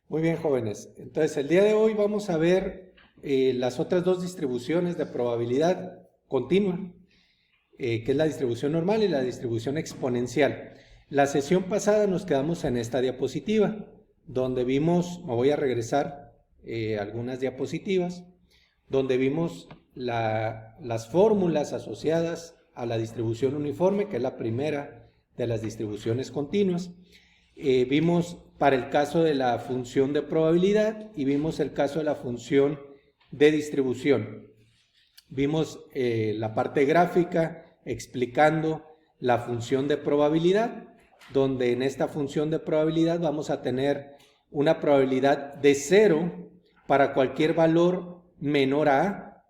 Muy bien, jóvenes. Entonces, el día de hoy vamos a ver las otras dos distribuciones de probabilidad continua, que es la distribución normal y la distribución exponencial. La sesión pasada nos quedamos en esta diapositiva, donde vimos, me voy a regresar algunas diapositivas, donde vimos las fórmulas asociadas a la distribución uniforme, que es la primera de las distribuciones continuas. Vimos para el caso de la función de probabilidad y vimos el caso de la función de distribución. Vimos la parte gráfica explicando la función de probabilidad, donde en esta función de probabilidad vamos a tener una probabilidad de 0 para cualquier valor menor a A.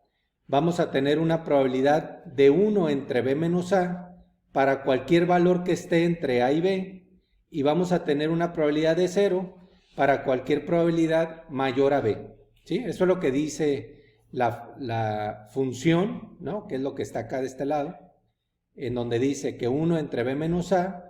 Vamos a tener una probabilidad de 1 entre B menos A para cualquier valor que esté entre A y B. Y vamos a tener una probabilidad de 0 para cualquier probabilidad mayor a B. ¿Sí? Eso es lo que dice la función, ¿no? Que es lo que está acá de este lado, en donde dice que 1 entre B menos A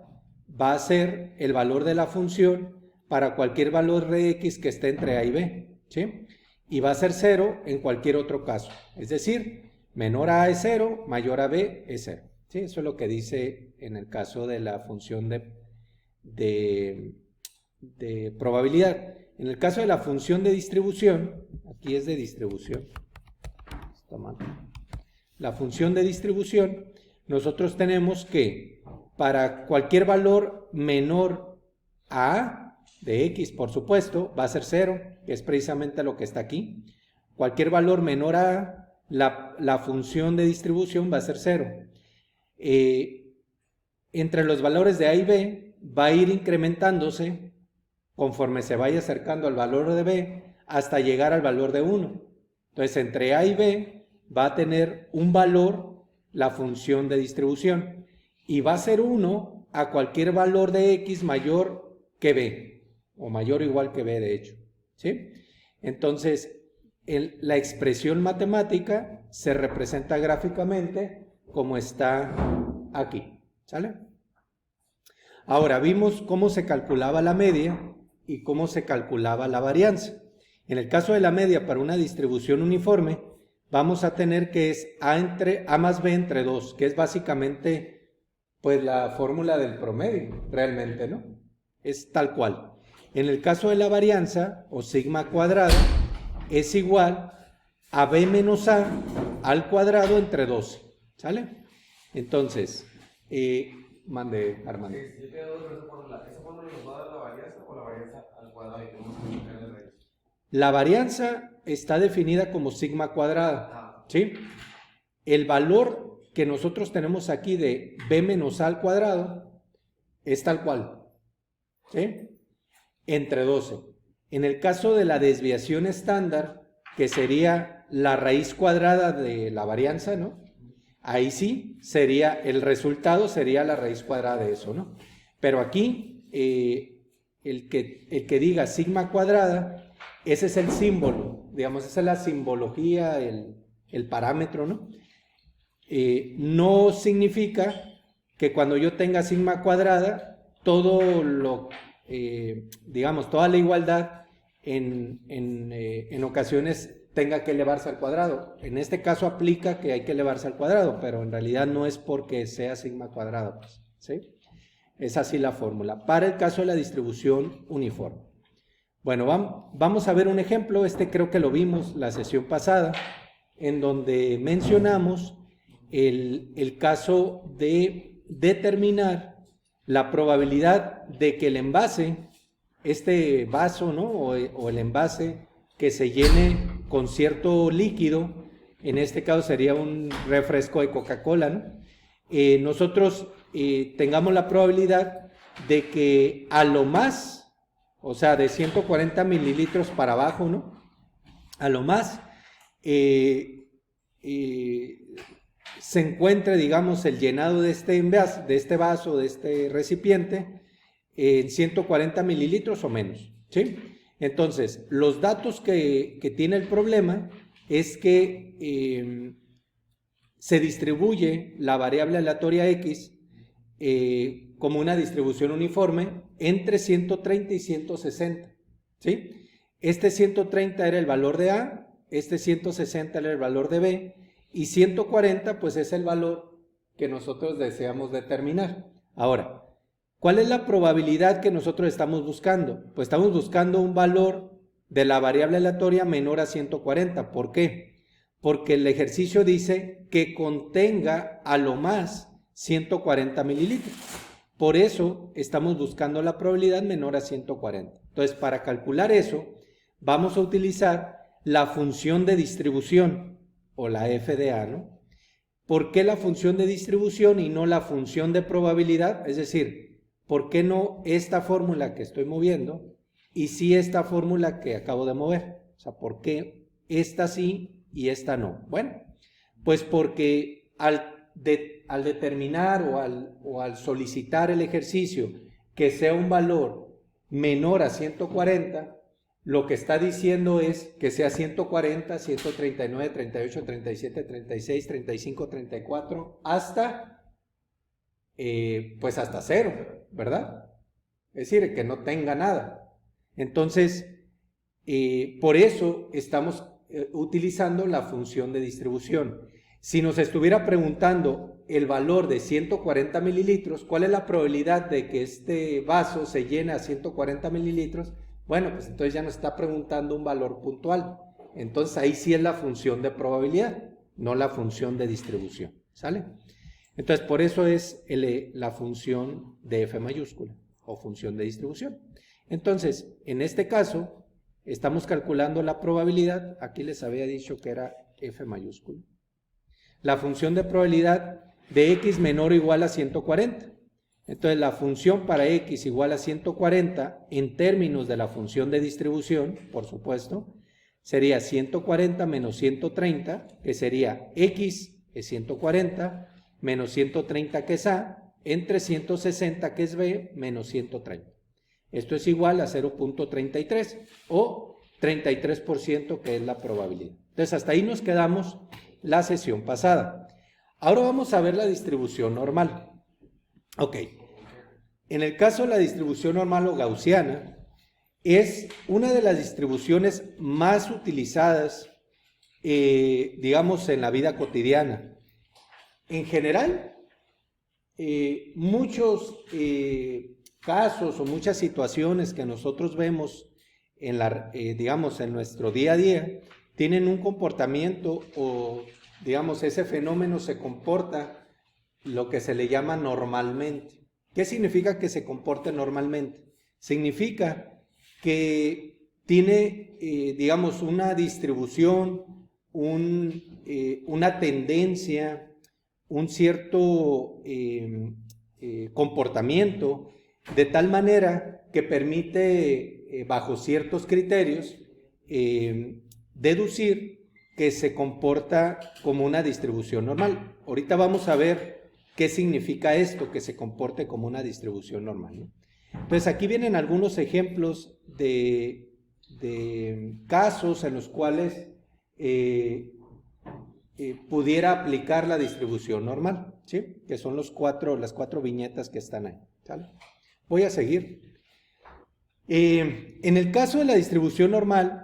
va a ser el valor de la función para cualquier valor de X que esté entre A y B. ¿Sí? Y va a ser 0 en cualquier otro caso. Es decir, menor a A es 0, mayor a B es 0. ¿Sí? Eso es lo que dice en el caso de la función de probabilidad. En el caso de la función de distribución, aquí es de distribución, está mal. La función de distribución, nosotros tenemos que para cualquier valor menor a A, de X por supuesto, va a ser 0, que es precisamente lo que está aquí. Cualquier valor menor a A, la función de distribución va a ser 0. Entre los valores de A y B va a ir incrementándose conforme se vaya acercando al valor de B hasta llegar al valor de 1. Entonces, entre A y B va a tener un valor la función de distribución y va a ser 1 a cualquier valor de X mayor que B, o mayor o igual que B, de hecho. ¿Sí? Entonces, la expresión matemática se representa gráficamente como está aquí. ¿Sale? Ahora, vimos cómo se calculaba la media y cómo se calculaba la varianza. En el caso de la media para una distribución uniforme, vamos a tener que es A más B entre 2, que es básicamente pues la fórmula del promedio, realmente, ¿no? Es tal cual. En el caso de la varianza, o sigma cuadrado, es igual a B menos A al cuadrado entre 12, ¿sale? Entonces, mande, Armando. Yo tengo dos fórmulas. ¿Esa fórmula nos va a dar la varianza o la varianza al cuadrado y tenemos que buscar la raíz? La varianza está definida como sigma cuadrada, ¿sí? El valor que nosotros tenemos aquí de B menos A al cuadrado es tal cual, ¿sí? Entre 12. En el caso de la desviación estándar, que sería la raíz cuadrada de la varianza, ¿no? Ahí sí, sería, el resultado sería la raíz cuadrada de eso, ¿no? Pero aquí, el que diga sigma cuadrada, ese es el símbolo, digamos, esa es la simbología, el parámetro, ¿no? No significa que cuando yo tenga sigma cuadrada, todo lo, digamos, toda la igualdad en ocasiones tenga que elevarse al cuadrado. En este caso aplica que hay que elevarse al cuadrado, pero en realidad no es porque sea sigma cuadrado, pues, ¿sí? Es así la fórmula. Para el caso de la distribución uniforme. Bueno, vamos a ver un ejemplo. Este creo que lo vimos la sesión pasada, en donde mencionamos el caso de determinar la probabilidad de que el envase, este vaso, ¿no? o el envase que se llene con cierto líquido, en este caso sería un refresco de Coca-Cola, ¿no? Nosotros tengamos la probabilidad de que a lo más, o sea, de 140 mililitros para abajo, ¿no? A lo más se encuentre, digamos, el llenado de este vaso, de este recipiente, en 140 mililitros o menos, ¿sí? Entonces, los datos que tiene el problema es que se distribuye la variable aleatoria X como una distribución uniforme entre 130 y 160. ¿sí? Este 130 era el valor de A, este 160 era el valor de B, y 140 pues es el valor que nosotros deseamos determinar. Ahora, ¿cuál es la probabilidad que nosotros estamos buscando? Pues estamos buscando un valor de la variable aleatoria menor a 140. ¿Por qué? Porque el ejercicio dice que contenga a lo más 140 mililitros. Por eso estamos buscando la probabilidad menor a 140. Entonces, para calcular eso, vamos a utilizar la función de distribución, o la FDA, ¿no? ¿Por qué la función de distribución y no la función de probabilidad? Es decir, ¿por qué no esta fórmula que estoy moviendo y sí esta fórmula que acabo de mover? O sea, ¿por qué esta sí y esta no? Bueno, pues porque al determinar o al solicitar el ejercicio que sea un valor menor a 140, lo que está diciendo es que sea 140, 139, 38, 37, 36, 35, 34, hasta, pues hasta 0, ¿verdad? Es decir, que no tenga nada. Entonces, por eso estamos utilizando la función de distribución. Si nos estuviera preguntando el valor de 140 mililitros, ¿cuál es la probabilidad de que este vaso se llene a 140 mililitros? Bueno, pues entonces ya nos está preguntando un valor puntual. Entonces ahí sí es la función de probabilidad, no la función de distribución. ¿Sale? Entonces por eso es la función de F mayúscula o función de distribución. Entonces, en este caso, estamos calculando la probabilidad. Aquí les había dicho que era F mayúscula. La función de probabilidad de X menor o igual a 140. Entonces, la función para X igual a 140 en términos de la función de distribución, por supuesto, sería 140 menos 130, que sería X es 140, menos 130 que es A, entre 160 que es B, menos 130. Esto es igual a 0.33 o 33% que es la probabilidad. Entonces, hasta ahí nos quedamos la sesión pasada. Ahora vamos a ver la distribución normal. Ok, en el caso de la distribución normal o gaussiana, es una de las distribuciones más utilizadas, digamos, en la vida cotidiana. En general, muchos casos o muchas situaciones que nosotros vemos en digamos, en nuestro día a día, tienen un comportamiento o, digamos, ese fenómeno se comporta lo que se le llama normalmente. ¿Qué significa que se comporte normalmente? Significa que tiene, digamos, una distribución, una tendencia, un cierto comportamiento, de tal manera que permite, bajo ciertos criterios, deducir que se comporta como una distribución normal. Ahorita vamos a ver qué significa esto, que se comporte como una distribución normal, ¿no? Entonces aquí vienen algunos ejemplos de casos en los cuales pudiera aplicar la distribución normal, ¿sí? Que son las cuatro viñetas que están ahí, ¿sale? Voy a seguir. En el caso de la distribución normal,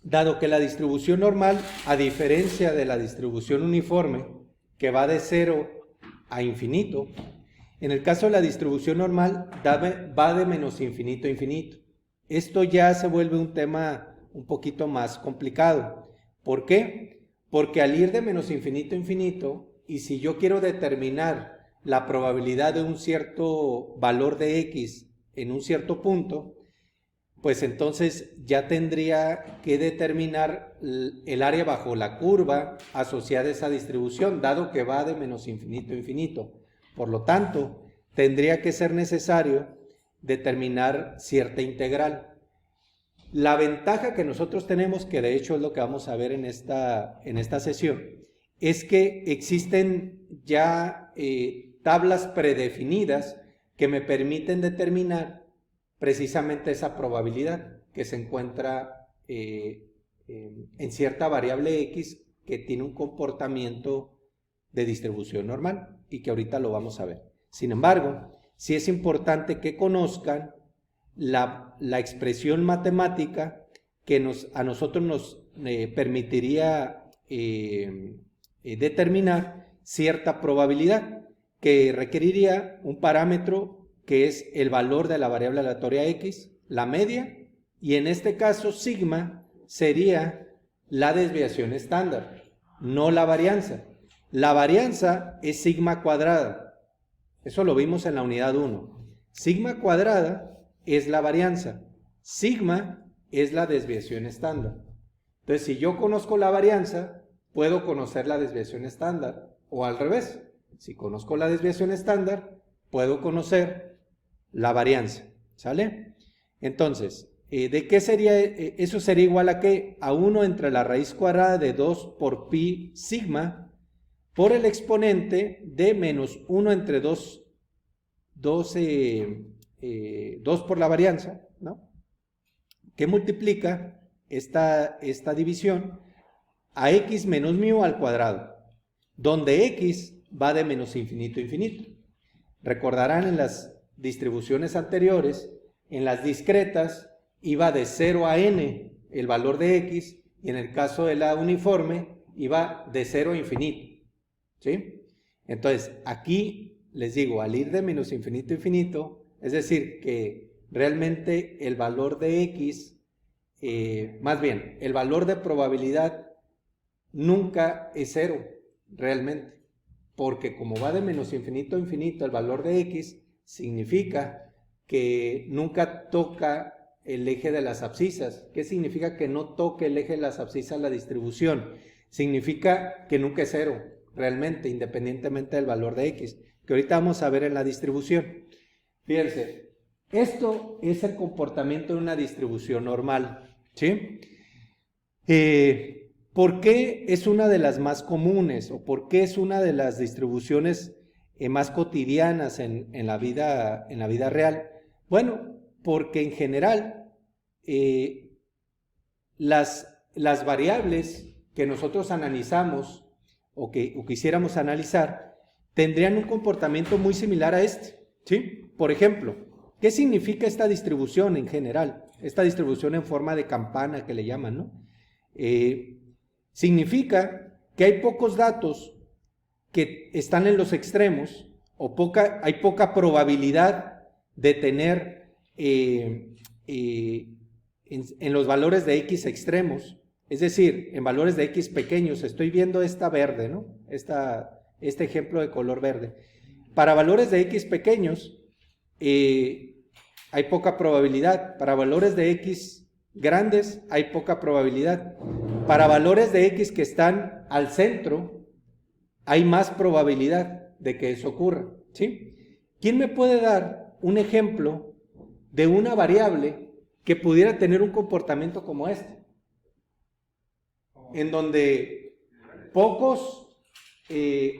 dado que la distribución normal, a diferencia de la distribución uniforme, que va de 0 a infinito, en el caso de la distribución normal va de menos infinito a infinito. Esto ya se vuelve un tema un poquito más complicado. ¿Por qué? Porque al ir de menos infinito a infinito, y si yo quiero determinar la probabilidad de un cierto valor de X en un cierto punto, pues entonces ya tendría que determinar el área bajo la curva asociada a esa distribución, dado que va de menos infinito a infinito. Por lo tanto, tendría que ser necesario determinar cierta integral. La ventaja que nosotros tenemos, que de hecho es lo que vamos a ver en esta sesión, es que existen ya tablas predefinidas que me permiten determinar precisamente esa probabilidad que se encuentra en cierta variable X que tiene un comportamiento de distribución normal y que ahorita lo vamos a ver. Sin embargo, sí es importante que conozcan la expresión matemática que a nosotros nos permitiría determinar cierta probabilidad, que requeriría un parámetro que es el valor de la variable aleatoria x, la media, y en este caso sigma sería la desviación estándar, no la varianza. La varianza es sigma cuadrada, eso lo vimos en la unidad 1. Sigma cuadrada es la varianza, sigma es la desviación estándar. Entonces, si yo conozco la varianza, puedo conocer la desviación estándar, o al revés, si conozco la desviación estándar, puedo conocer la varianza, ¿sale? Entonces, ¿de qué sería? Eso sería igual a ¿qué? A 1 entre la raíz cuadrada de 2 por pi sigma por el exponente de menos 1 entre 2 por la varianza, ¿no? Que multiplica esta división a x menos mu al cuadrado, donde x va de menos infinito a infinito. Recordarán en las distribuciones anteriores, en las discretas, iba de 0 a n el valor de x, y en el caso de la uniforme, iba de 0 a infinito, ¿sí? Entonces, aquí les digo, al ir de menos infinito a infinito, es decir, que realmente el valor de x, más bien, el valor de probabilidad nunca es 0, realmente, porque como va de menos infinito a infinito el valor de x, significa que nunca toca el eje de las abscisas. ¿Qué significa que no toque el eje de las abscisas la distribución? Significa que nunca es 0, realmente, independientemente del valor de x, que ahorita vamos a ver en la distribución. Fíjense, esto es el comportamiento de una distribución normal, ¿sí? ¿Por qué es una de las más comunes o por qué es una de las distribuciones más cotidianas en la vida real? Bueno, porque en general las variables que nosotros analizamos o quisiéramos analizar tendrían un comportamiento muy similar a este, ¿sí? Por ejemplo, ¿qué significa esta distribución en general? Esta distribución en forma de campana que le llaman, ¿no? Significa que hay pocos datos que están en los extremos o hay poca probabilidad de tener en los valores de x extremos, es decir, en valores de x pequeños. Estoy viendo esta verde, ¿no? Este ejemplo de color verde. Para valores de x pequeños hay poca probabilidad. Para valores de x grandes hay poca probabilidad. Para valores de x que están al centro hay más probabilidad de que eso ocurra, ¿sí? ¿Quién me puede dar un ejemplo de una variable que pudiera tener un comportamiento como este? En donde pocos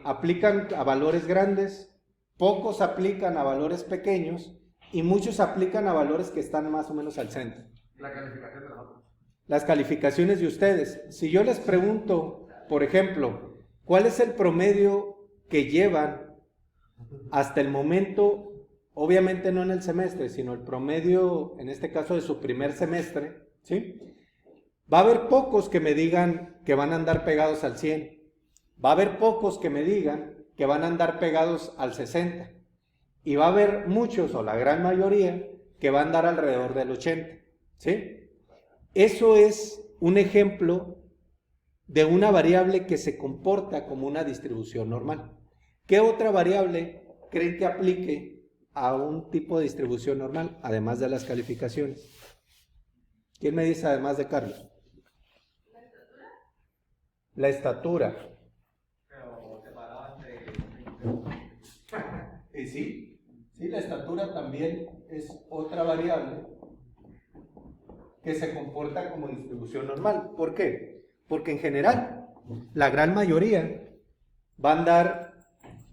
aplican a valores grandes, pocos aplican a valores pequeños y muchos aplican a valores que están más o menos al centro. La calificación de nosotros. Las calificaciones de ustedes. Si yo les pregunto, por ejemplo, ¿cuál es el promedio que llevan hasta el momento? Obviamente no en el semestre, sino el promedio, en este caso, de su primer semestre, ¿sí? Va a haber pocos que me digan que van a andar pegados al 100. Va a haber pocos que me digan que van a andar pegados al 60. Y va a haber muchos, o la gran mayoría, que van a andar alrededor del 80, ¿sí? Eso es un ejemplo de una variable que se comporta como una distribución normal. ¿Qué otra variable creen que aplique a un tipo de distribución normal, además de las calificaciones? ¿Quién me dice además de Carlos? La estatura. Pero separado entre... Sí, la estatura también es otra variable que se comporta como distribución normal. ¿Por qué? Porque en general, la gran mayoría va a andar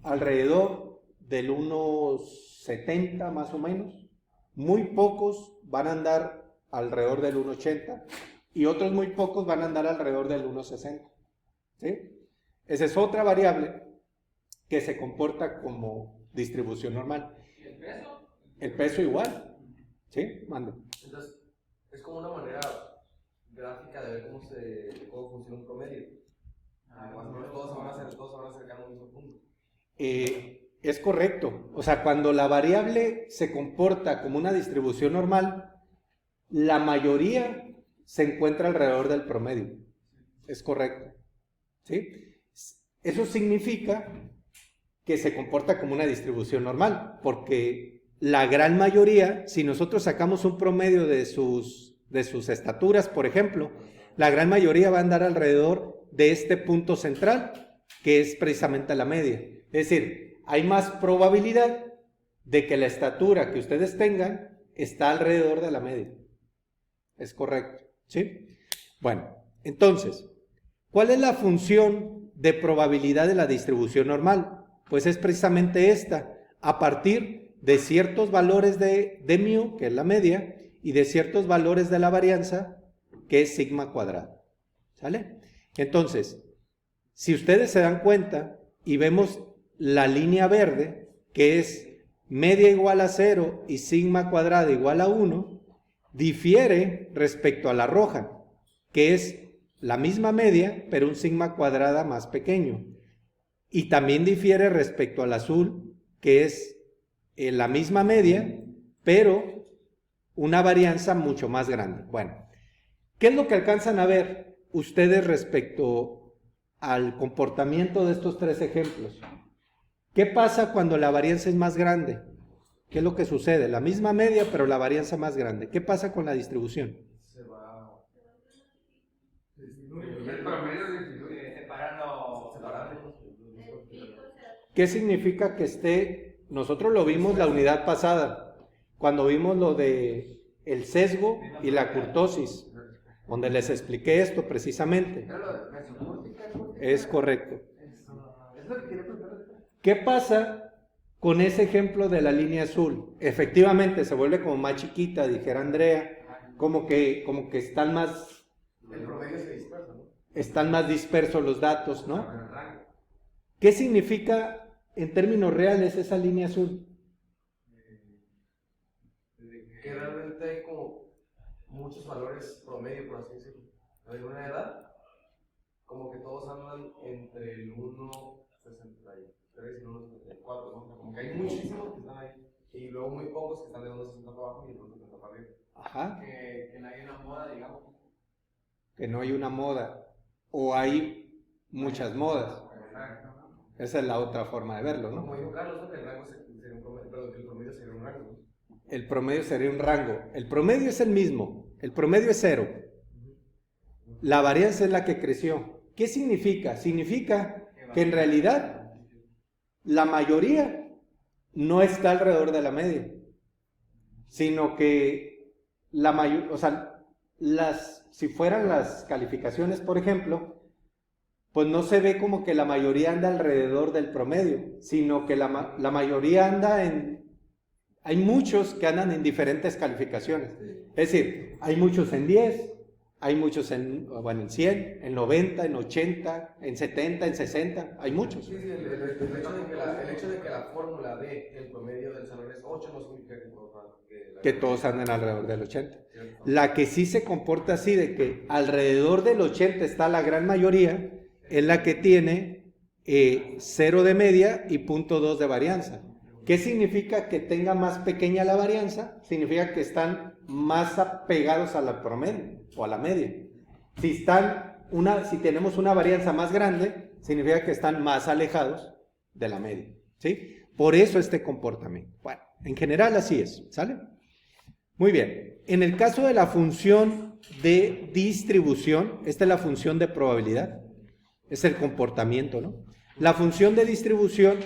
alrededor del 1,70 más o menos. Muy pocos van a andar alrededor del 1,80 y otros muy pocos van a andar alrededor del 1,60. ¿Sí? Esa es otra variable que se comporta como distribución normal. ¿Y el peso? El peso igual. ¿Sí? Mande. Entonces, es como una manera gráfica de ver cómo funciona un promedio. Más o menos todos se van a acercar a un mismo punto. Es correcto. O sea, cuando la variable se comporta como una distribución normal, la mayoría se encuentra alrededor del promedio. Es correcto. ¿Sí? Eso significa que se comporta como una distribución normal, porque la gran mayoría, si nosotros sacamos un promedio de sus estaturas, por ejemplo, la gran mayoría va a andar alrededor de este punto central, que es precisamente la media. Es decir, hay más probabilidad de que la estatura que ustedes tengan está alrededor de la media. Es correcto, ¿sí? Bueno, entonces, ¿cuál es la función de probabilidad de la distribución normal? Pues es precisamente esta, a partir de ciertos valores de mu, que es la media, y de ciertos valores de la varianza, que es sigma cuadrado. ¿Sale? Entonces, si ustedes se dan cuenta y vemos la línea verde, que es media igual a 0 y sigma cuadrada igual a 1, difiere respecto a la roja, que es la misma media, pero un sigma cuadrada más pequeño. Y también difiere respecto al azul, que es la misma media, pero una varianza mucho más grande. Bueno, ¿qué es lo que alcanzan a ver ustedes respecto al comportamiento de estos tres ejemplos? ¿Qué pasa cuando la varianza es más grande? ¿Qué es lo que sucede? La misma media, pero la varianza más grande. ¿Qué pasa con la distribución? Se va separando. ¿Qué significa que esté? Nosotros lo vimos la unidad pasada, cuando vimos lo de el sesgo y la curtosis, donde les expliqué esto precisamente. Es correcto. ¿Qué pasa con ese ejemplo de la línea azul? Efectivamente se vuelve como más chiquita, dijera Andrea, como que están más... El promedio se dispersa, ¿no? Están más dispersos los datos, ¿no? ¿Qué significa en términos reales esa línea azul? Que realmente hay como muchos valores promedio, por así decirlo. De una edad, como que todos andan entre el 1.63 y el 1.64, ¿no? Como que hay muchísimos que están ahí. Y luego muy pocos que están de 1.60 para abajo y de 1.60 para arriba. Ajá. Que no hay una moda, digamos. Que no hay una moda. O hay muchas modas. Esa es la otra forma de verlo, ¿no? Como dijo Carlos, ¿no? Que el rango sería un promedio, pero que el promedio sería un rango, ¿no? El promedio sería un rango. El promedio es el mismo. El promedio es 0. La varianza es la que creció. ¿Qué significa? Significa que en realidad la mayoría no está alrededor de la media, sino que la mayoría, o sea, si fueran las calificaciones, por ejemplo, pues no se ve como que la mayoría anda alrededor del promedio, sino que la mayoría anda hay muchos que andan en diferentes calificaciones. Es decir, hay muchos en 10, hay muchos en 100, en 90, en 80, en 70, en 60, hay muchos. Sí, el hecho de que la fórmula de el promedio del salón es 8 no significa que todos anden alrededor del 80. La que sí se comporta así, de que alrededor del 80 está la gran mayoría, es la que tiene 0 de media y 0.2 de varianza. ¿Qué significa que tenga más pequeña la varianza? Significa que están más apegados a la promedio o a la media. Si tenemos una varianza más grande, significa que están más alejados de la media, ¿sí? Por eso este comportamiento. Bueno, en general así es, ¿sale? Muy bien. En el caso de la función de distribución, esta es la función de probabilidad, es el comportamiento, ¿no? La función de distribución,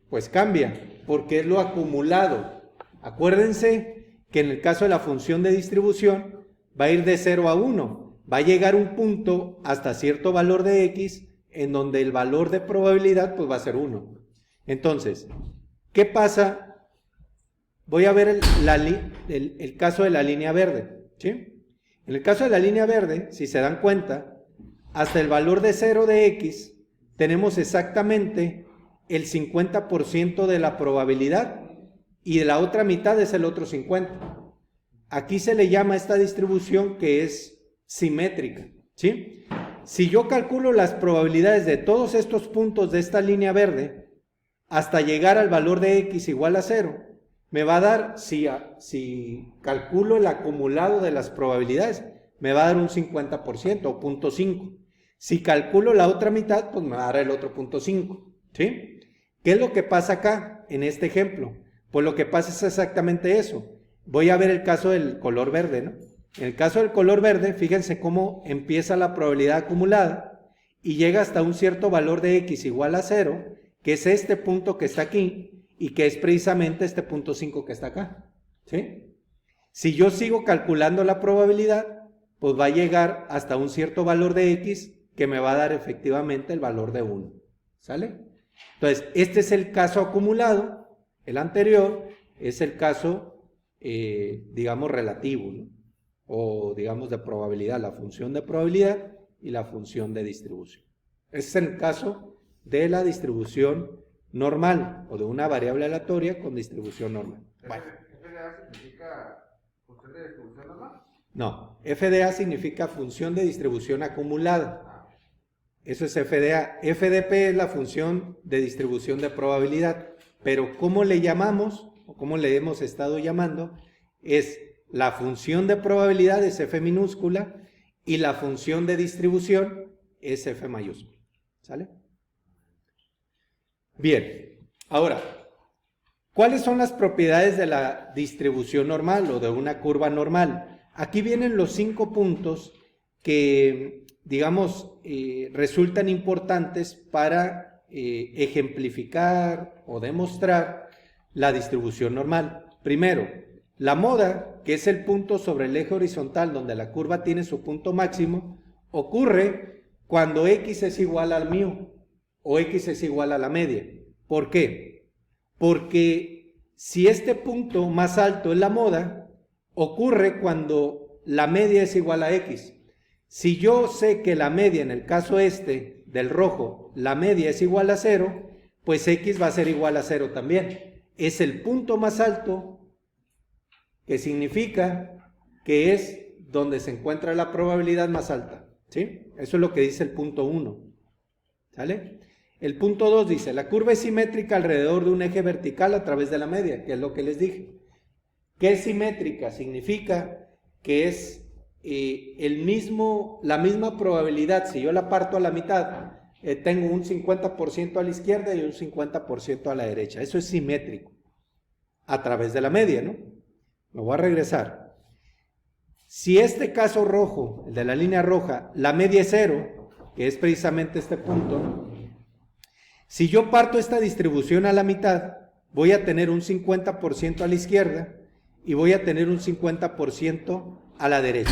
pues cambia, porque es lo acumulado. Acuérdense que en el caso de la función de distribución va a ir de 0 a 1. Va a llegar un punto hasta cierto valor de x en donde el valor de probabilidad pues va a ser 1. Entonces, ¿qué pasa? Voy a ver el caso de la línea verde, ¿sí? En el caso de la línea verde, si se dan cuenta, hasta el valor de 0 de x tenemos exactamente el 50% de la probabilidad y de la otra mitad es el otro 50%. aquí se le llama a esta distribución que es simétrica, ¿sí? Si yo calculo las probabilidades de todos estos puntos de esta línea verde hasta llegar al valor de x igual a 0, me va a dar, si calculo el acumulado de las probabilidades, me va a dar un 50% o 0.5. Si calculo la otra mitad, pues me va a dar el otro 0.5, ¿sí? ¿Qué es lo que pasa acá en este ejemplo? Pues lo que pasa es exactamente eso. Voy a ver el caso del color verde, ¿no? En el caso del color verde, fíjense cómo empieza la probabilidad acumulada y llega hasta un cierto valor de x igual a 0, que es este punto que está aquí y que es precisamente este 0.5 que está acá, ¿sí? Si yo sigo calculando la probabilidad, pues va a llegar hasta un cierto valor de x que me va a dar efectivamente el valor de 1, ¿sale? Entonces, este es el caso acumulado, el anterior es el caso, digamos, relativo, ¿no? O digamos de probabilidad, la función de probabilidad y la función de distribución. Ese es el caso de la distribución normal o de una variable aleatoria con distribución normal. Bueno. ¿FDA significa función de distribución normal? No, FDA significa función de distribución acumulada. Eso es FDA. FDP es la función de distribución de probabilidad. Pero ¿cómo le llamamos o cómo le hemos estado llamando? Es la función de probabilidad es F minúscula y la función de distribución es F mayúscula. ¿Sale? Bien, ahora, ¿cuáles son las propiedades de la distribución normal o de una curva normal? Aquí vienen los 5 puntos que, digamos, resultan importantes para ejemplificar o demostrar la distribución normal. Primero, la moda, que es el punto sobre el eje horizontal donde la curva tiene su punto máximo, ocurre cuando x es igual al mu o x es igual a la media. ¿Por qué? Porque si este punto más alto es la moda, ocurre cuando la media es igual a x. Si yo sé que la media, en el caso este del rojo, la media es igual a 0, pues x va a ser igual a 0 también. Es el punto más alto, que significa que es donde se encuentra la probabilidad más alta, ¿sí? Eso es lo que dice el punto 1, ¿sale? El punto 2 dice, la curva es simétrica alrededor de un eje vertical a través de la media, que es lo que les dije. ¿Qué es simétrica? Significa que es la misma probabilidad. Si yo la parto a la mitad, tengo un 50% a la izquierda y un 50% a la derecha. Eso es simétrico, a través de la media, ¿no? Me voy a regresar. Si este caso rojo, el de la línea roja, la media es 0, que es precisamente este punto, si yo parto esta distribución a la mitad, voy a tener un 50% a la izquierda y voy a tener un 50% a la derecha,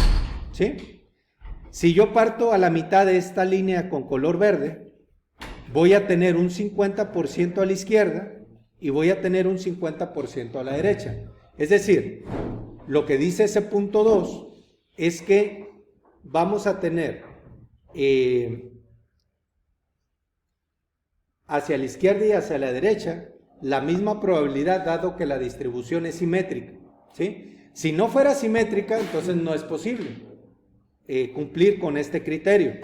¿sí? Si yo parto a la mitad de esta línea con color verde, voy a tener un 50% a la izquierda y voy a tener un 50% a la derecha. Es decir, lo que dice ese punto 2 es que vamos a tener hacia la izquierda y hacia la derecha la misma probabilidad, dado que la distribución es simétrica, ¿sí? Si no fuera simétrica, entonces no es posible cumplir con este criterio.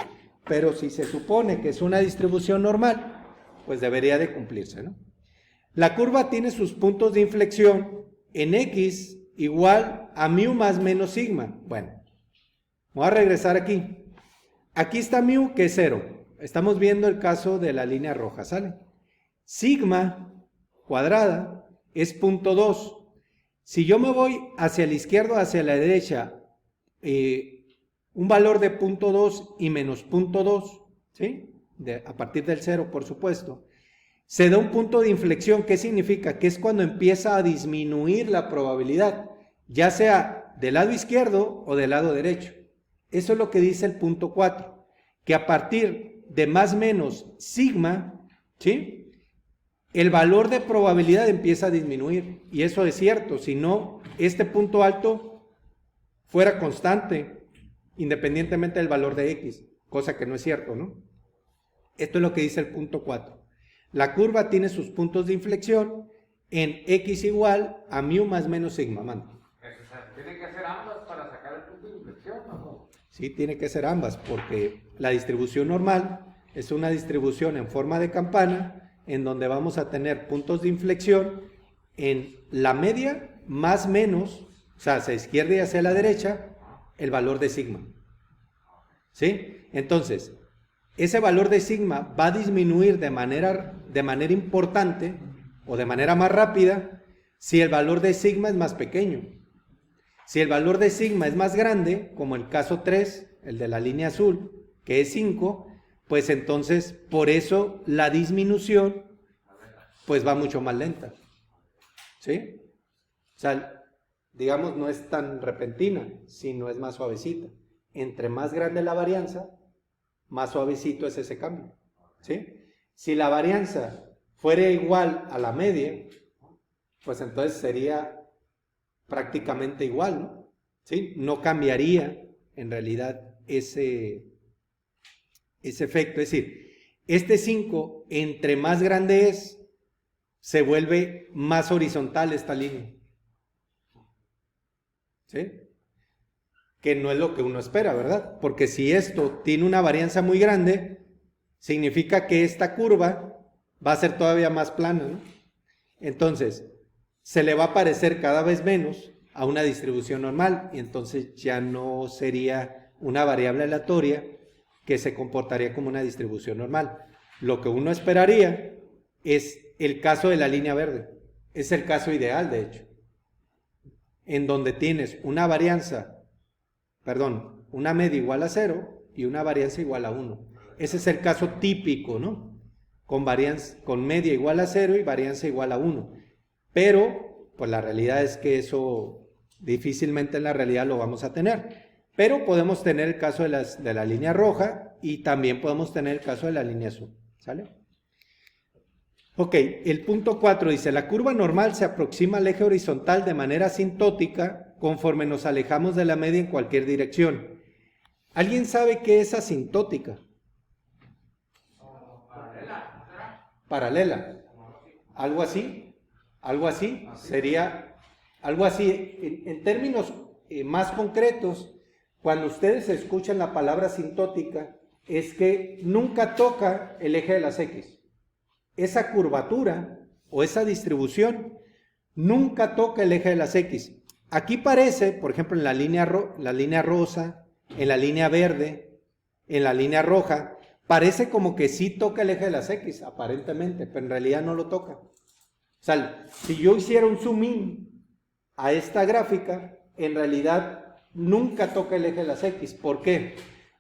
Pero si se supone que es una distribución normal, pues debería de cumplirse, ¿no? La curva tiene sus puntos de inflexión en x igual a mu más menos sigma. Bueno, voy a regresar aquí. Aquí está mu, que es 0. Estamos viendo el caso de la línea roja, ¿sale? Sigma cuadrada es 0.2. Si yo me voy hacia la izquierda o hacia la derecha, un valor de 0.2 y menos 0.2, ¿sí? A partir del 0, por supuesto, se da un punto de inflexión. ¿Qué significa? Que es cuando empieza a disminuir la probabilidad, ya sea del lado izquierdo o del lado derecho. Eso es lo que dice el punto 4, que a partir de más menos sigma, ¿sí?, el valor de probabilidad empieza a disminuir. Y eso es cierto, si no, este punto alto fuera constante, independientemente del valor de x, cosa que no es cierto, ¿no? Esto es lo que dice el punto 4. La curva tiene sus puntos de inflexión en x igual a mu más menos sigma, mano. O sea, tiene que ser ¿sí? Tiene que ser ambas, porque la distribución normal es una distribución en forma de campana, en donde vamos a tener puntos de inflexión en la media, más menos, o sea, hacia la izquierda y hacia la derecha, el valor de sigma. ¿Sí? Entonces, ese valor de sigma va a disminuir de manera importante o de manera más rápida si el valor de sigma es más pequeño. Si el valor de sigma es más grande, como el caso 3, el de la línea azul, que es 5, pues entonces por eso la disminución pues va mucho más lenta. ¿Sí? O sea, digamos, no es tan repentina, sino es más suavecita. Entre más grande la varianza, más suavecito es ese cambio. ¿Sí? Si la varianza fuera igual a la media, pues entonces sería prácticamente igual, ¿no? ¿Sí? No cambiaría en realidad ese efecto. Es decir, este 5, entre más grande es, se vuelve más horizontal esta línea. ¿Sí? Que no es lo que uno espera, ¿verdad? Porque si esto tiene una varianza muy grande, significa que esta curva va a ser todavía más plana, ¿no? Entonces, se le va a parecer cada vez menos a una distribución normal y entonces ya no sería una variable aleatoria que se comportaría como una distribución normal. Lo que uno esperaría es el caso de la línea verde. Es el caso ideal, de hecho, en donde tienes una media igual a 0 y una varianza igual a 1. Ese es el caso típico, ¿no? Con media igual a 0 y varianza igual a 1. Pero, pues la realidad es que eso difícilmente en la realidad lo vamos a tener. Pero podemos tener el caso de la línea roja y también podemos tener el caso de la línea azul. ¿Sale? Ok, el punto 4 dice, la curva normal se aproxima al eje horizontal de manera asintótica conforme nos alejamos de la media en cualquier dirección. ¿Alguien sabe qué es asintótica? Paralela. ¿Algo así? ¿Algo así? Sería algo así. En términos más concretos, cuando ustedes escuchan la palabra asintótica, es que nunca toca el eje de las X. Esa curvatura o esa distribución nunca toca el eje de las X. Aquí parece, por ejemplo, en la línea rosa, en la línea verde, en la línea roja, parece como que sí toca el eje de las X, aparentemente, pero en realidad no lo toca. O sea, si yo hiciera un zoom in a esta gráfica, en realidad nunca toca el eje de las X. ¿Por qué?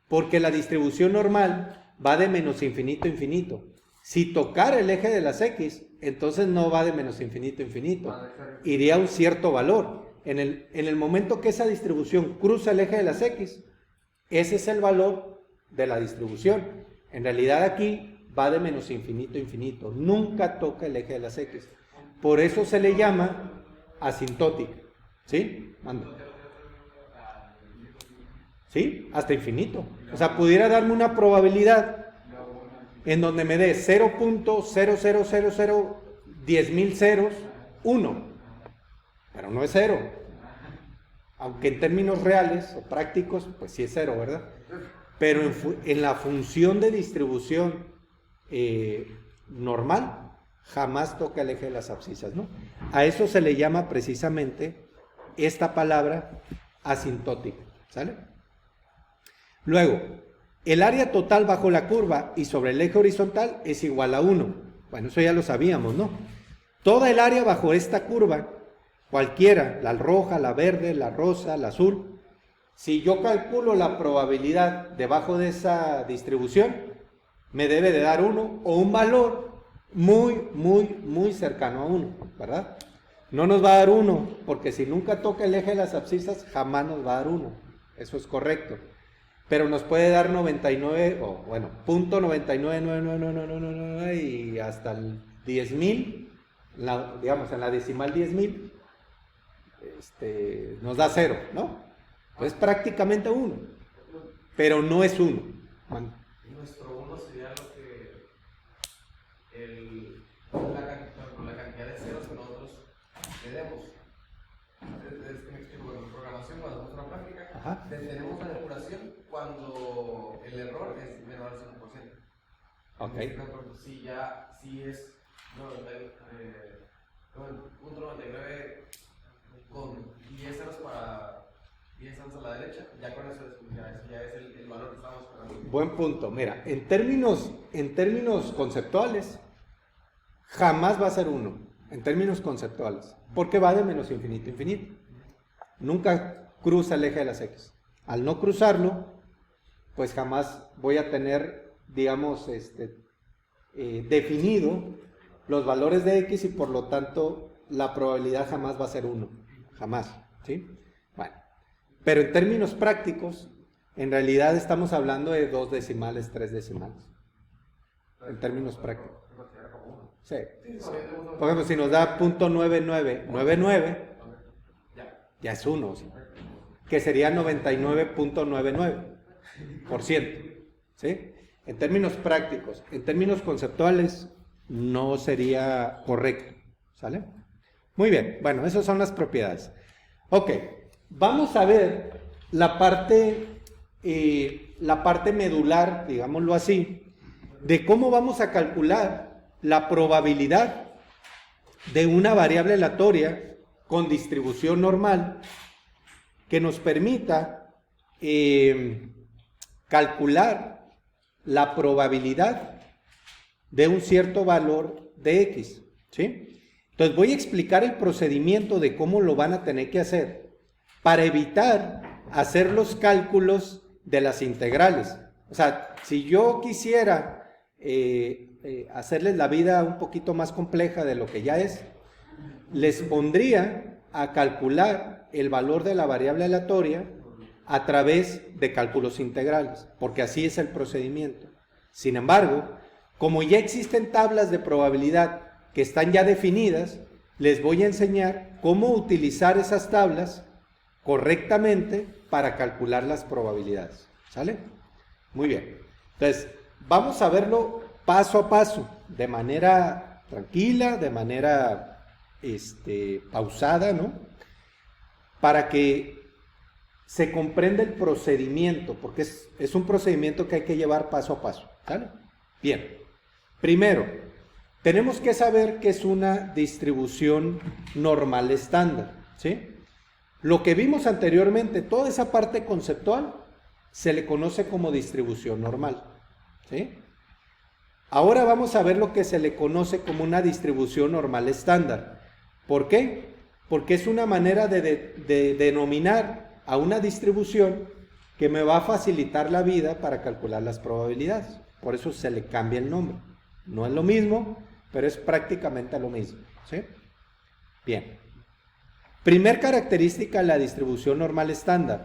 Porque la distribución normal va de menos infinito a infinito. Si tocara el eje de las X, entonces no va de menos infinito a infinito. Iría a un cierto valor. En el momento que esa distribución cruza el eje de las X, ese es el valor de la distribución. En realidad aquí va de menos infinito a infinito. Nunca toca el eje de las X. Por eso se le llama asintótica. ¿Sí? Manda. ¿Sí? Hasta infinito. O sea, pudiera darme una probabilidad en donde me dé 0.000010.000 ceros, 1. Pero no es 0. Aunque en términos reales o prácticos, pues sí es 0, ¿verdad? Pero en la función de distribución normal, jamás toca el eje de las abscisas, ¿no? A eso se le llama precisamente esta palabra asintótica, ¿sale? Luego, el área total bajo la curva y sobre el eje horizontal es igual a 1. Bueno, eso ya lo sabíamos, ¿no? Toda el área bajo esta curva, cualquiera, la roja, la verde, la rosa, la azul, si yo calculo la probabilidad debajo de esa distribución, me debe de dar 1 o un valor muy, muy, muy cercano a 1, ¿verdad? No nos va a dar 1, porque si nunca toca el eje de las abscisas, jamás nos va a dar 1. Eso es correcto. Pero nos puede dar 99, o bueno, punto 99,99999 y hasta el 10.000, digamos en la decimal 10.000, nos da 0, ¿no? Pues prácticamente 1, pero no es 1. Nuestro 1 sería lo que la cantidad de ceros que nosotros tenemos. Es que me explico, en programación cuando hacemos una práctica, Ajá. Detenemos la depuración cuando el error es menor al 5%. Ok. En este caso, por ejemplo, si es 99 con 10 ceros para 10 ceros a la derecha, ya con eso ya es el valor que estamos esperando. Buen punto. Mira, en términos conceptuales, jamás va a ser 1, en términos conceptuales, porque va de menos infinito a infinito. Nunca cruza el eje de las X. Al no cruzarlo, pues jamás voy a tener, digamos, definido los valores de X y por lo tanto la probabilidad jamás va a ser 1. Jamás. ¿Sí? Bueno. Pero en términos prácticos, en realidad estamos hablando de 2 decimales, 3 decimales. En términos prácticos. Sí. Por ejemplo, si nos da .9999, ya es 1, ¿sí? Que sería 99.99%. ¿Sí? En términos prácticos, en términos conceptuales, no sería correcto. ¿Sale? Muy bien, bueno, esas son las propiedades. Ok, vamos a ver la parte medular, digámoslo así, de cómo vamos a calcular la probabilidad de una variable aleatoria con distribución normal que nos permita calcular la probabilidad de un cierto valor de X, ¿sí? Entonces voy a explicar el procedimiento de cómo lo van a tener que hacer para evitar hacer los cálculos de las integrales. O sea, si yo quisiera hacerles la vida un poquito más compleja de lo que ya es, les pondría a calcular el valor de la variable aleatoria a través de cálculos integrales, porque así es el procedimiento. Sin embargo, como ya existen tablas de probabilidad que están ya definidas, les voy a enseñar cómo utilizar esas tablas correctamente para calcular las probabilidades. ¿Sale? Muy bien. Entonces, vamos a verlo paso a paso, de manera tranquila, de manera pausada, ¿no? Para que se comprenda el procedimiento, porque es un procedimiento que hay que llevar paso a paso. ¿Sale? Bien. Primero, tenemos que saber qué es una distribución normal estándar, ¿sí? Lo que vimos anteriormente, toda esa parte conceptual, se le conoce como distribución normal, ¿sí? Ahora vamos a ver lo que se le conoce como una distribución normal estándar. ¿Por qué? Porque es una manera de denominar a una distribución que me va a facilitar la vida para calcular las probabilidades. Por eso se le cambia el nombre. No es lo mismo, pero es prácticamente lo mismo, ¿sí? Bien. Primer característica de la distribución normal estándar.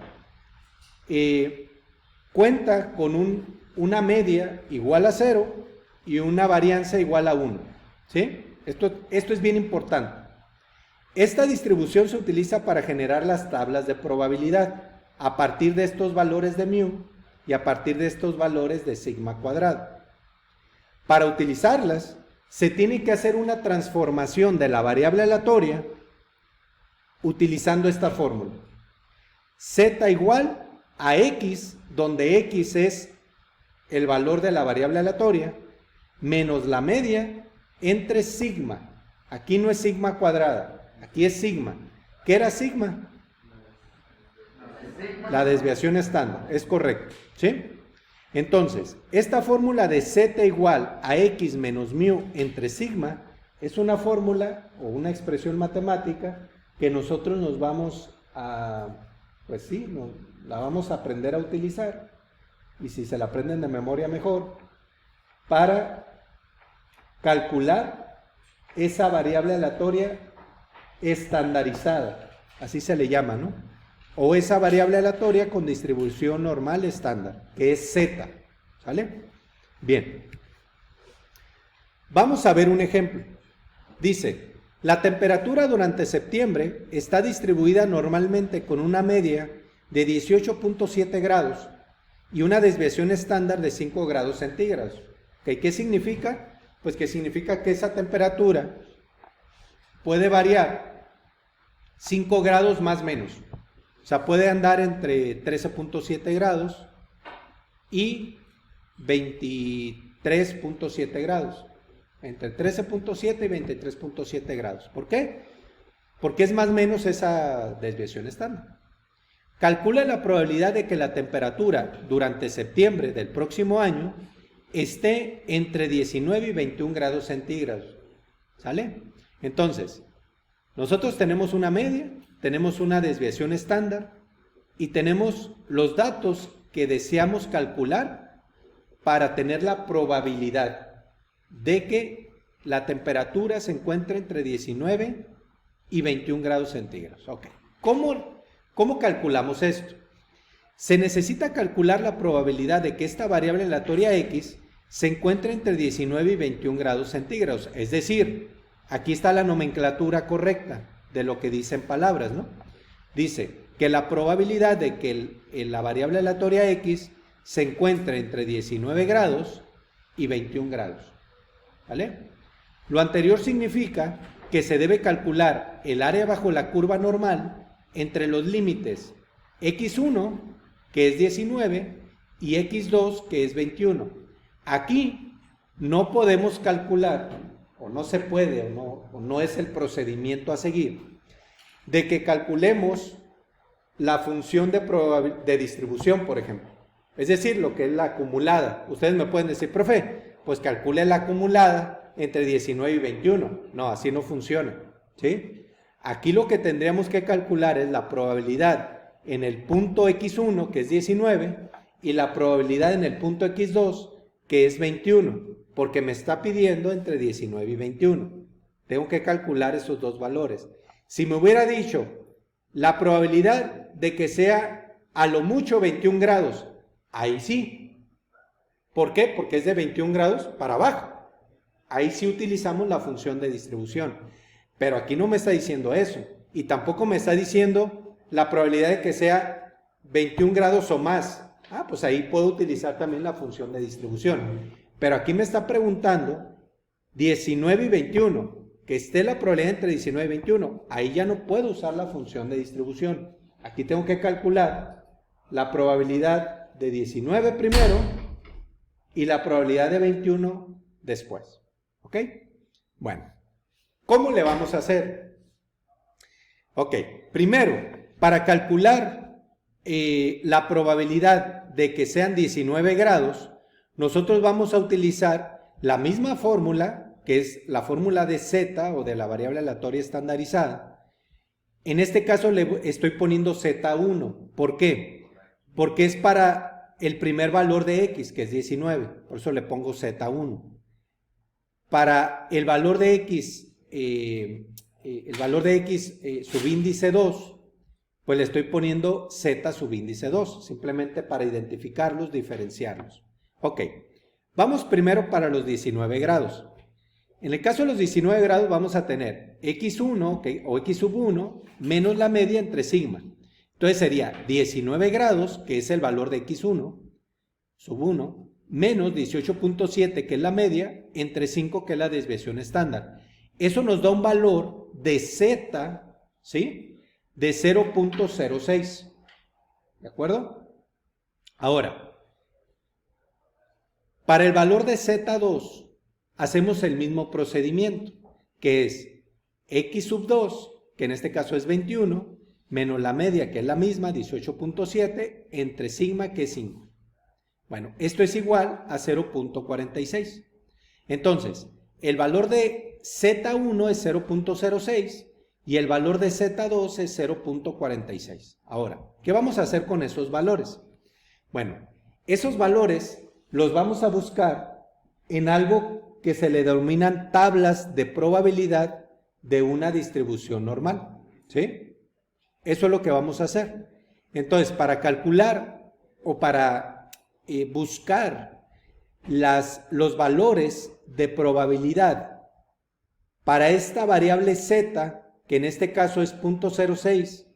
Cuenta con una media igual a 0 y una varianza igual a 1, ¿sí? Esto es bien importante. Esta distribución se utiliza para generar las tablas de probabilidad a partir de estos valores de mu y a partir de estos valores de sigma cuadrado. Para utilizarlas, se tiene que hacer una transformación de la variable aleatoria utilizando esta fórmula. Z igual a X, donde X es el valor de la variable aleatoria, menos la media entre sigma. Aquí no es sigma cuadrada, aquí es sigma. ¿Qué era sigma? La desviación estándar, es correcto, ¿sí? Entonces, esta fórmula de Z igual a X menos mu entre sigma es una fórmula o una expresión matemática que nosotros nos vamos a, pues sí, la vamos a aprender a utilizar, y si se la aprenden de memoria mejor, para calcular esa variable aleatoria estandarizada, así se le llama, ¿no? O esa variable aleatoria con distribución normal estándar, que es Z, ¿sale? Bien. Vamos a ver un ejemplo. Dice, la temperatura durante septiembre está distribuida normalmente con una media de 18.7 grados y una desviación estándar de 5 grados centígrados. ¿Okay? ¿Qué significa? Pues que significa que esa temperatura puede variar 5 grados más o menos. O sea, puede andar entre 13.7 grados y 23.7 grados. Entre 13.7 y 23.7 grados. ¿Por qué? Porque es más o menos esa desviación estándar. Calcula la probabilidad de que la temperatura durante septiembre del próximo año esté entre 19 y 21 grados centígrados. ¿Sale? Entonces, nosotros tenemos una media, tenemos una desviación estándar y tenemos los datos que deseamos calcular para tener la probabilidad de que la temperatura se encuentre entre 19 y 21 grados centígrados. Ok. ¿Cómo calculamos esto? Se necesita calcular la probabilidad de que esta variable aleatoria X se encuentre entre 19 y 21 grados centígrados. Es decir, aquí está la nomenclatura correcta de lo que dicen palabras, ¿no? Dice que la probabilidad de que la variable aleatoria X se encuentre entre 19 grados y 21 grados. ¿Vale? Lo anterior significa que se debe calcular el área bajo la curva normal entre los límites x1, que es 19, y x2, que es 21. Aquí no podemos calcular, o no se puede, o no es el procedimiento a seguir, de que calculemos la función de distribución, por ejemplo. Es decir, lo que es la acumulada. Ustedes me pueden decir, profe, pues calcule la acumulada entre 19 y 21. No, así no funciona, ¿sí? Aquí lo que tendríamos que calcular es la probabilidad en el punto x1, que es 19, y la probabilidad en el punto x2, que es 21, porque me está pidiendo entre 19 y 21. Tengo que calcular esos dos valores. Si me hubiera dicho la probabilidad de que sea a lo mucho 21 grados, ahí sí. ¿Por qué? Porque es de 21 grados para abajo. Ahí sí utilizamos la función de distribución. Pero aquí no me está diciendo eso. Y tampoco me está diciendo la probabilidad de que sea 21 grados o más. Ah, pues ahí puedo utilizar también la función de distribución. Pero aquí me está preguntando 19 y 21. Que esté la probabilidad entre 19 y 21. Ahí ya no puedo usar la función de distribución. Aquí tengo que calcular la probabilidad de 19 primero y la probabilidad de 21 después. ¿Ok? Bueno, ¿cómo le vamos a hacer? Ok, primero, para calcular la probabilidad de que sean 19 grados, nosotros vamos a utilizar la misma fórmula, que es la fórmula de Z o de la variable aleatoria estandarizada. En este caso le estoy poniendo Z1. ¿Por qué? Porque es para el primer valor de X, que es 19. Por eso le pongo Z1. Para el valor de X, subíndice 2, pues le estoy poniendo Z subíndice 2, simplemente para identificarlos, diferenciarlos. Ok, vamos primero para los 19 grados. En el caso de los 19 grados vamos a tener x1 o x sub 1 menos la media entre sigma. Entonces sería 19 grados, que es el valor de x1 sub 1, menos 18.7, que es la media, entre 5, que es la desviación estándar. Eso nos da un valor de z, ¿sí? De 0.06. ¿De acuerdo? Ahora, para el valor de z2, hacemos el mismo procedimiento, que es x sub 2, que en este caso es 21, menos la media, que es la misma, 18.7, entre sigma, que es 5. Bueno, esto es igual a 0.46. Entonces, el valor de Z1 es 0.06 y el valor de Z2 es 0.46. Ahora, ¿qué vamos a hacer con esos valores? Bueno, esos valores los vamos a buscar en algo que se le denominan tablas de probabilidad de una distribución normal, ¿sí? Eso es lo que vamos a hacer. Entonces, para calcular o para buscar los valores de probabilidad para esta variable z, que en este caso es 0.06,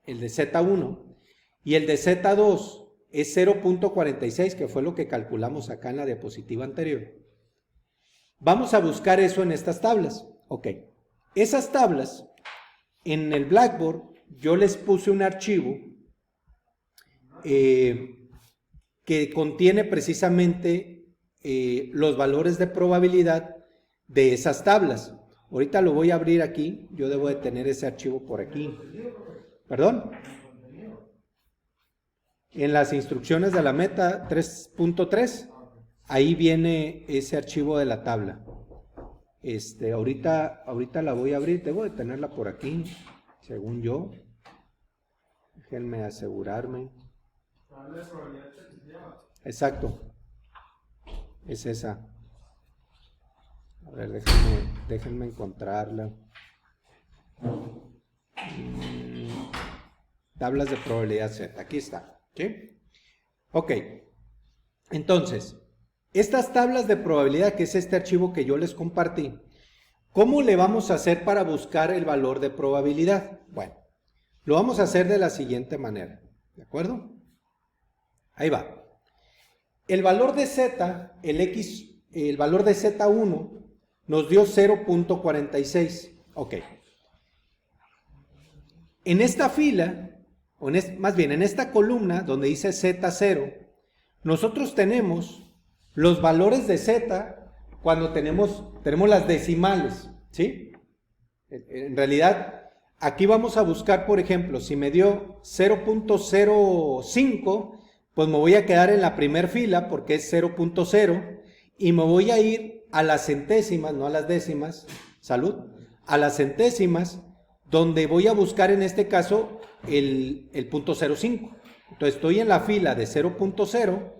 el de z1, y el de z2 es 0.46, que fue lo que calculamos acá en la diapositiva anterior. Vamos a buscar eso en estas tablas. Ok. Esas tablas, en el Blackboard, yo les puse un archivo que contiene precisamente los valores de probabilidad de esas tablas. Ahorita lo voy a abrir aquí, yo debo de tener ese archivo por aquí. ¿Perdón? En las instrucciones de la meta 3.3, ahí viene ese archivo de la tabla. Ahorita la voy a abrir, debo de tenerla por aquí, según yo. Déjenme asegurarme. Exacto. Es esa. A ver, déjenme encontrarla. Tablas de probabilidad Z. Aquí está. ¿Sí? Ok. Entonces, estas tablas de probabilidad, que es este archivo que yo les compartí, ¿cómo le vamos a hacer para buscar el valor de probabilidad? Bueno, lo vamos a hacer de la siguiente manera. ¿De acuerdo? Ahí va. El valor de Z, el valor de Z1 nos dio 0.46. Ok. En esta fila, más bien en esta columna donde dice Z0, nosotros tenemos los valores de Z cuando tenemos las decimales, ¿sí? En realidad, aquí vamos a buscar, por ejemplo, si me dio 0.05, pues me voy a quedar en la primera fila porque es 0.0 y me voy a ir a las centésimas, no a las décimas, salud, a las centésimas, donde voy a buscar en este caso el punto 0.5. Entonces estoy en la fila de 0.0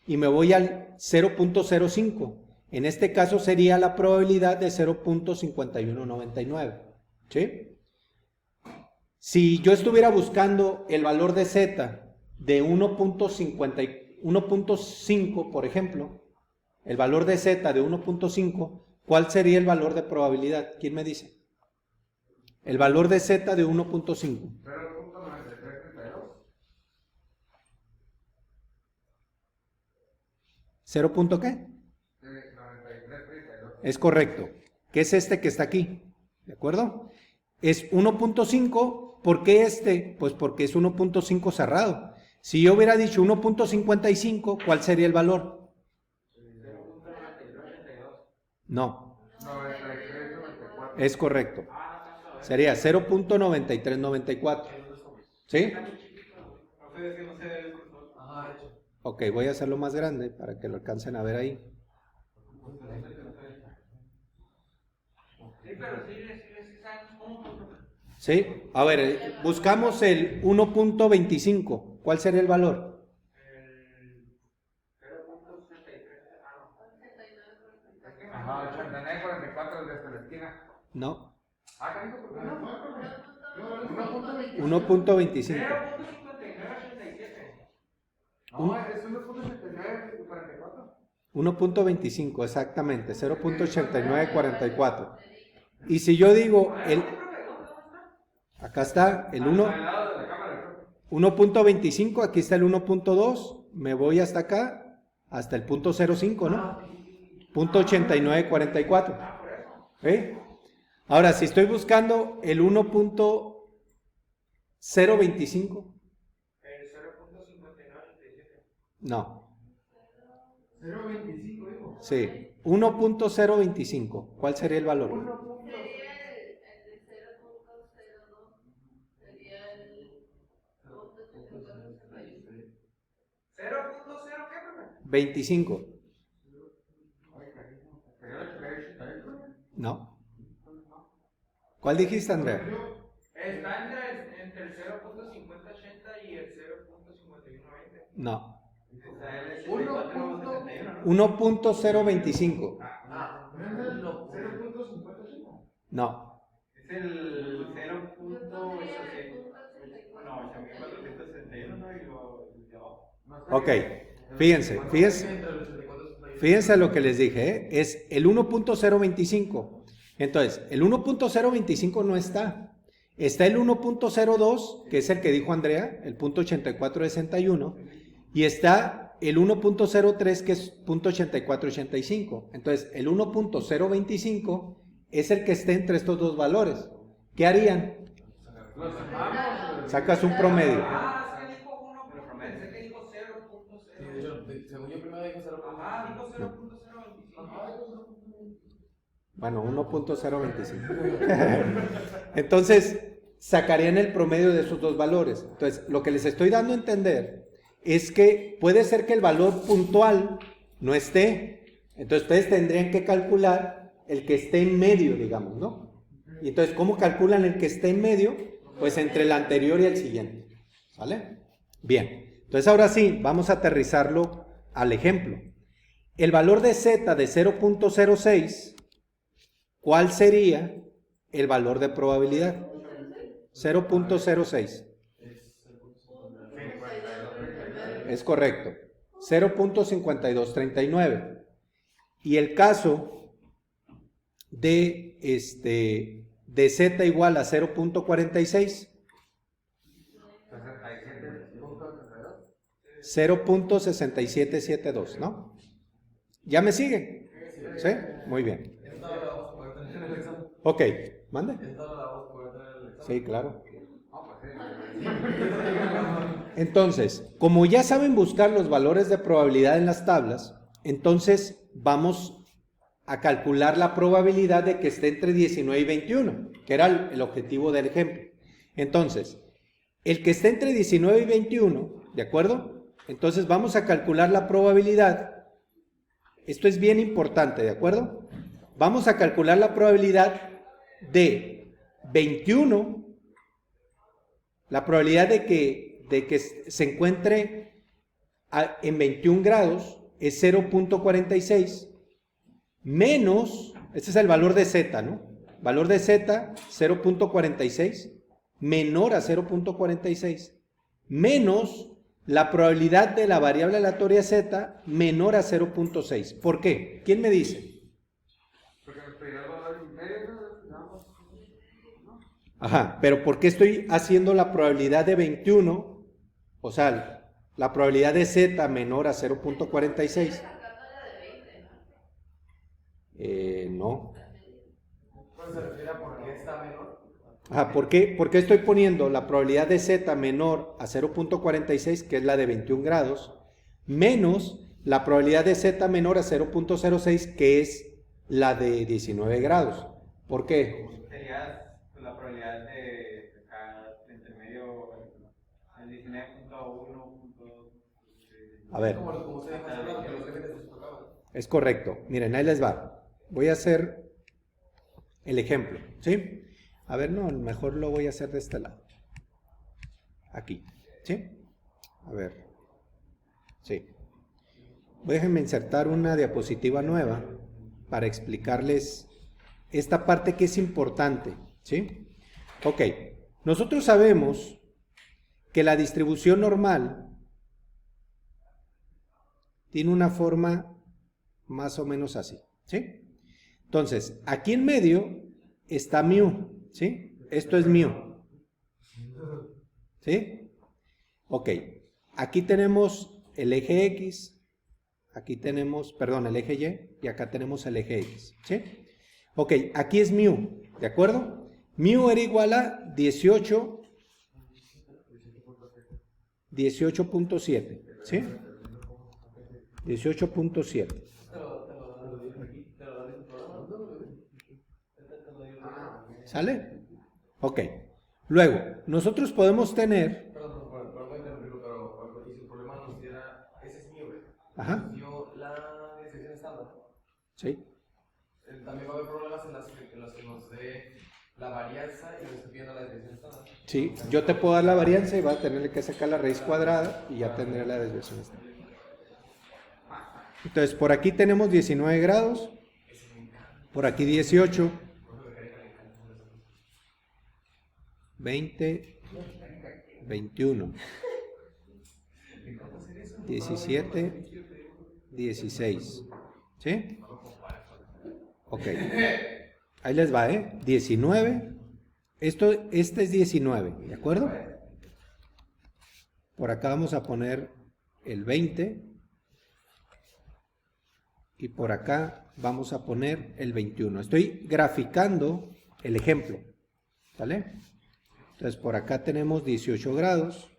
y me voy al 0.05. En este caso sería la probabilidad de 0.5199. ¿Sí? Si yo estuviera buscando el valor de Z de 1.5, por ejemplo, el valor de Z de 1.5, ¿cuál sería el valor de probabilidad? ¿Quién me dice? El valor de Z de 1.5. 0. ¿Qué? Es correcto. ¿Qué es este que está aquí? ¿De acuerdo? Es 1.5. ¿Por qué este? Pues porque es 1.5 cerrado. Si yo hubiera dicho 1.55, ¿cuál sería el valor? No. Es correcto. Sería 0.9394. ¿Sí? Ok, voy a hacerlo más grande para que lo alcancen a ver ahí. ¿Sí? A ver, buscamos el 1.25. ¿Cuál sería el valor? Ajá, 89.44 desde la esquina. No. 1.25. 1.25. No, es 1.79.44. 1.25, exactamente, 0.8944. Y si yo digo, acá está el 1.25, aquí está el 1.2, me voy hasta acá, hasta el punto 0.5, ¿no? Punto 8944. ¿Eh? Ahora, si estoy buscando el 1.025. No. 0.25, dijo. Sí, 1.025. ¿Cuál sería el valor? Sería el de 0.02. Sería el 0.0 qué, 25. No. ¿Cuál dijiste, Andrea? Está entre el 0.5080 y el 0.5120. No. 1.025. 1.025. ¿No es el 0.55? No. Es el 0.8461, ¿no? Y lo de abajo. Ok. Fíjense lo que les dije, ¿eh? Es el 1.025. Entonces, el 1.025 no está. Está el 1.02, que es el que dijo Andrea, el punto 8461, y está el 1.03, que es punto 8485. Entonces, el 1.025 es el que esté entre estos dos valores. ¿Qué harían? ¿Los sumamos? Sacas un promedio. Ah, es que dijo 1, pero pensé que dijo 0.0. Sí, de hecho, según yo primero dijo 0. Ajá, dijo 0.025. Bueno, 1.025. Entonces, sacarían el promedio de esos dos valores. Entonces, lo que les estoy dando a entender es que puede ser que el valor puntual no esté. Entonces, ustedes tendrían que calcular el que esté en medio, digamos, ¿no? Y entonces, ¿cómo calculan el que esté en medio? Pues entre el anterior y el siguiente. ¿Vale? Bien. Entonces, ahora sí, vamos a aterrizarlo al ejemplo. El valor de z de 0.06, ¿cuál sería el valor de probabilidad? 0.06. Es correcto. 0.5239. Y el caso de z igual a 0.46. 0.6772, ¿no? ¿Ya me sigue? ¿Sí? Muy bien. Esta la vamos a poder tener en el examen. Ok, mande. Esta la vamos a poder tener en el examen. Sí, claro. No, pues sí. Entonces, como ya saben buscar los valores de probabilidad en las tablas, entonces vamos a calcular la probabilidad de que esté entre 19 y 21, que era el objetivo del ejemplo. Entonces, el que esté entre 19 y 21, ¿de acuerdo? Entonces vamos a calcular la probabilidad. Esto es bien importante, ¿de acuerdo? Vamos a calcular la probabilidad de 21, la probabilidad de que se encuentre en 21 grados es 0.46 menos, este es el valor de z, ¿no? Valor de z, 0.46, menor a 0.46, menos la probabilidad de la variable aleatoria z, menor a 0.6. ¿Por qué? ¿Quién me dice? Porque nos pedía el valor medio, ¿no? Ajá, pero ¿por qué estoy haciendo la probabilidad de 21? O sea, la probabilidad de z menor a 0.46. No. Pues se refiere a por qué está menor. Ajá, ¿por qué estoy poniendo la probabilidad de z menor a 0.46, que es la de 21 grados, menos la probabilidad de z menor a 0.06, que es la de 19 grados? ¿Por qué? Sería la probabilidad de sacar entre medio el 19.1. A ver. Como se deja hacer que los límites se tocaban. Es correcto. Miren, ahí les va. Voy a hacer el ejemplo, ¿sí? A ver, no, mejor lo voy a hacer de este lado. Aquí, ¿sí? A ver. Sí. Déjenme insertar una diapositiva nueva para explicarles esta parte que es importante, ¿sí? Ok. Nosotros sabemos que la distribución normal tiene una forma más o menos así, ¿sí? Entonces, aquí en medio está mu, ¿sí? Esto es mu, ¿sí? Ok, aquí tenemos el eje X, aquí tenemos, perdón, el eje Y, y acá tenemos el eje X, ¿sí? Ok, aquí es mu, ¿de acuerdo? Mu era igual a 18.7, ¿sí? 18.7. ¿Sale? Ok. Luego, nosotros podemos tener... Perdón, voy a interrumpirlo, pero y si el problema nos diera, ese es mío, Ajá. nos dio la desviación estándar. Sí. También va a haber problemas en las que nos dé la varianza y nos esté pidiendo la desviación estándar. Sí, yo te puedo dar la varianza y vas a tener que sacar la raíz cuadrada y ya tendré la desviación estándar. Entonces, por aquí tenemos 19 grados, por aquí 18, 20, 21, 17, 16, ¿sí? Ok, ahí les va, 19, este es 19, ¿de acuerdo? Por acá vamos a poner el 20 y por acá vamos a poner el 21. Estoy graficando el ejemplo, ¿vale? Entonces por acá tenemos 18 grados.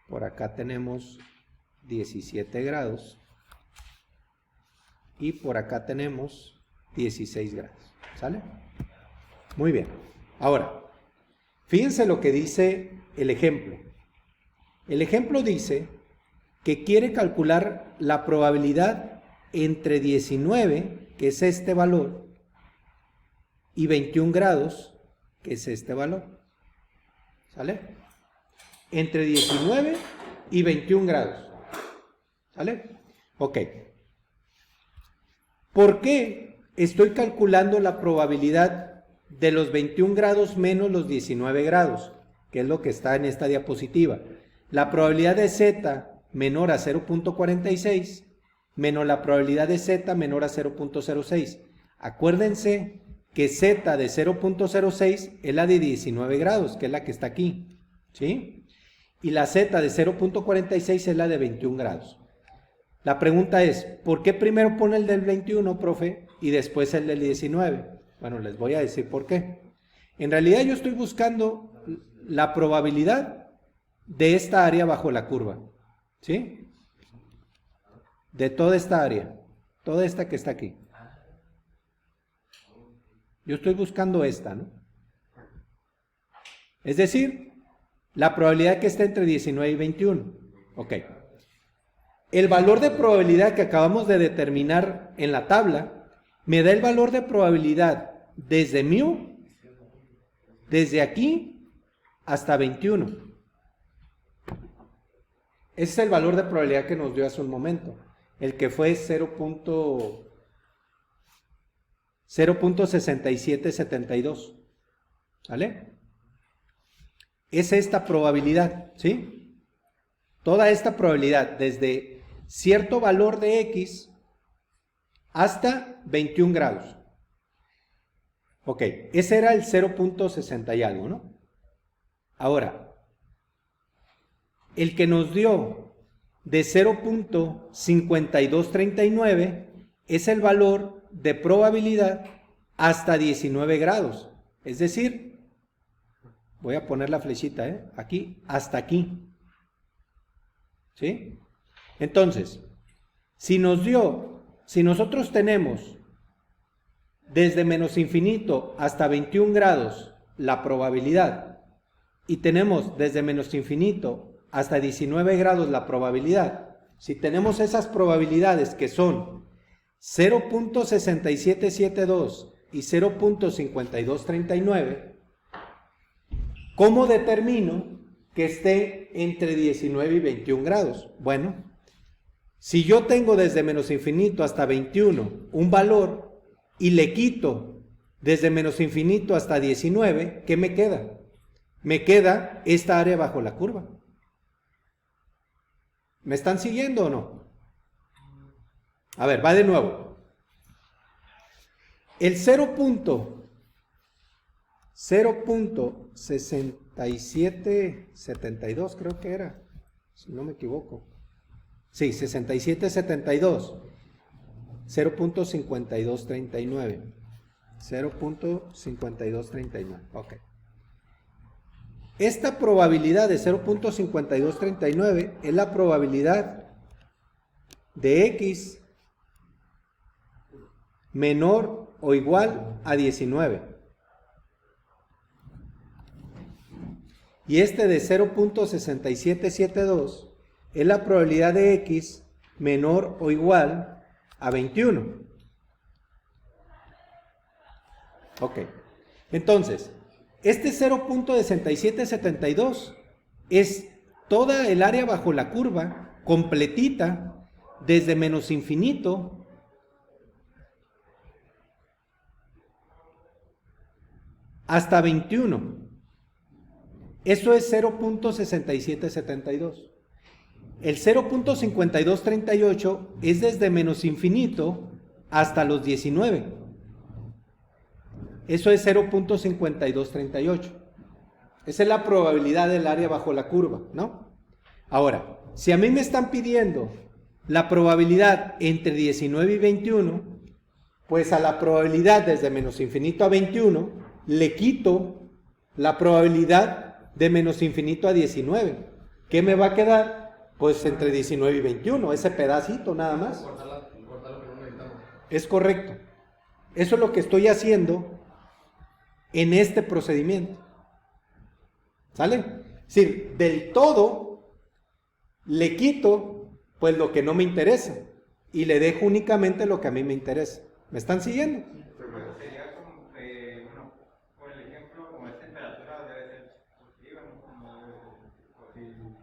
Por acá tenemos 17 grados. Y por acá tenemos 16 grados. ¿Sale? Muy bien. Ahora, fíjense lo que dice el ejemplo. El ejemplo dice que quiere calcular la probabilidad entre 19, que es este valor, y 21 grados, que es este valor. ¿Sale? Entre 19 y 21 grados. ¿Sale? Ok. ¿Por qué estoy calculando la probabilidad de los 21 grados menos los 19 grados? Que es lo que está en esta diapositiva. La probabilidad de Z menor a 0.46 menos la probabilidad de Z menor a 0.06. Acuérdense que Z de 0.06 es la de 19 grados, que es la que está aquí. ¿Sí? Y la Z de 0.46 es la de 21 grados. La pregunta es, ¿por qué primero pone el del 21, profe, y después el del 19? Bueno, les voy a decir por qué. En realidad yo estoy buscando la probabilidad de esta área bajo la curva. ¿Sí? De toda esta área. Toda esta que está aquí. Yo estoy buscando esta, ¿no? Es decir, la probabilidad que está entre 19 y 21. Ok. El valor de probabilidad que acabamos de determinar en la tabla me da el valor de probabilidad desde mu, desde aquí hasta 21. Ese es el valor de probabilidad que nos dio hace un momento, el que fue 0.6772. ¿Vale? Es esta probabilidad, ¿sí? Toda esta probabilidad desde cierto valor de X hasta 21 grados. Ok, ese era el 0.60 y algo, ¿no? Ahora, el que nos dio de 0.5239 es el valor de probabilidad hasta 19 grados. Es decir, voy a poner la flechita, aquí, hasta aquí. ¿Sí? Entonces, si nosotros tenemos desde menos infinito hasta 21 grados la probabilidad y tenemos desde menos infinito hasta 19 grados la probabilidad, si tenemos esas probabilidades que son 0.6772 y 0.5239, ¿cómo determino que esté entre 19 y 21 grados? Bueno, si yo tengo desde menos infinito hasta 21 un valor y le quito desde menos infinito hasta 19, ¿qué me queda? Me queda esta área bajo la curva. ¿Me están siguiendo o no? A ver, va de nuevo. El 0.6772 creo que era, si no me equivoco. Sí, 6772. 0.5239. 0.5239. Ok. Esta probabilidad de 0.5239 es la probabilidad de X menor o igual a 19. Y este de 0.6772 es la probabilidad de X menor o igual a 21. Ok. Entonces, este 0.6772 es toda el área bajo la curva, completita, desde menos infinito hasta 21. Eso es 0.6772. El 0.5238 es desde menos infinito hasta los 19. Eso es 0.5238. Esa es la probabilidad del área bajo la curva, ¿no? Ahora, si a mí me están pidiendo la probabilidad entre 19 y 21, Pues a la probabilidad desde menos infinito a 21 le quito la probabilidad de menos infinito a 19. ¿Qué me va a quedar? Pues entre 19 y 21, ese pedacito nada más. Cortar lo que no necesitamos. Es correcto. Eso es lo que estoy haciendo en este procedimiento. ¿Sale? Es decir, del todo le quito pues lo que no me interesa y le dejo únicamente lo que a mí me interesa. ¿Me están siguiendo? Sería como, bueno, por el ejemplo, como es temperatura debe ser positiva, ¿no? Como si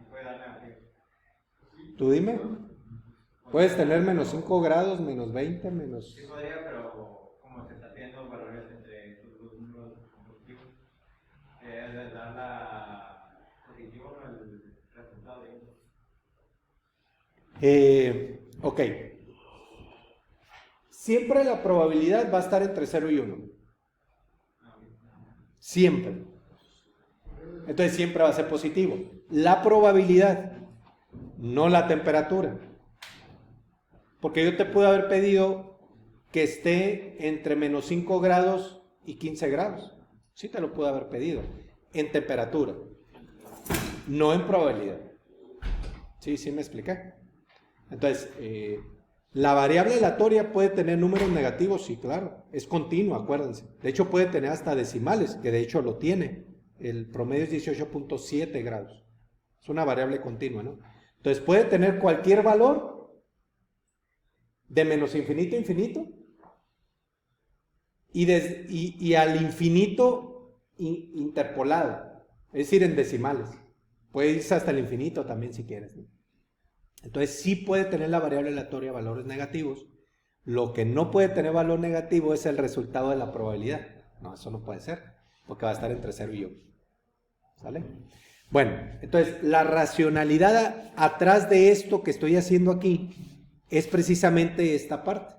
puede dar negativo. Tú dime. Puedes tener menos 5 grados, menos 20, menos... Sí podría, pero como se está haciendo valores entre estos dos números positivos, es dar la positivo el resultado. Ok. Siempre la probabilidad va a estar entre 0 y 1. Siempre. Entonces siempre va a ser positivo. La probabilidad, no la temperatura. Porque yo te pude haber pedido que esté entre menos 5 grados y 15 grados. Sí te lo pude haber pedido. En temperatura. No en probabilidad. Sí, sí me expliqué. Entonces, la variable aleatoria puede tener números negativos, sí, claro. Es continua, acuérdense. De hecho, puede tener hasta decimales, que de hecho lo tiene. El promedio es 18.7 grados. Es una variable continua, ¿no? Entonces, puede tener cualquier valor de menos infinito a infinito y al infinito interpolado, es decir, en decimales. Puede irse hasta el infinito también si quieres, ¿no? Entonces sí puede tener la variable aleatoria valores negativos. Lo que no puede tener valor negativo es el resultado de la probabilidad. No, eso no puede ser, porque va a estar entre 0 y 1. ¿Sale? Bueno, entonces la racionalidad atrás de esto que estoy haciendo aquí es precisamente esta parte,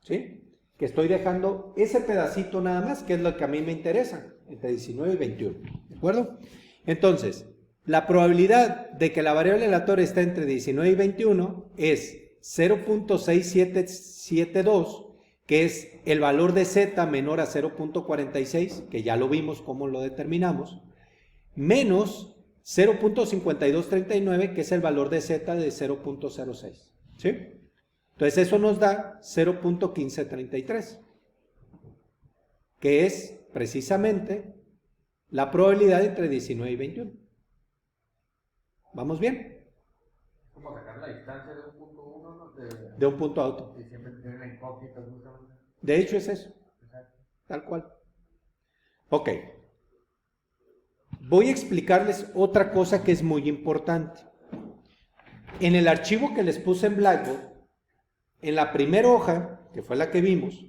¿sí? Que estoy dejando ese pedacito nada más, que es lo que a mí me interesa, entre 19 y 21, ¿de acuerdo? Entonces, la probabilidad de que la variable aleatoria esté entre 19 y 21 es 0.6772, que es el valor de z menor a 0.46, que ya lo vimos cómo lo determinamos, menos 0.5239, que es el valor de z de 0.06, ¿sí? Entonces eso nos da 0.1533, que es precisamente la probabilidad entre 19 y 21. ¿Vamos bien? Como sacar la distancia de un punto a uno, ¿no? De un punto a otro. Y siempre tiene la incógnita, justamente. De hecho es eso. Exacto. Tal cual. Ok. Voy a explicarles otra cosa que es muy importante. En el archivo que les puse en Blackboard, en la primera hoja, que fue la que vimos,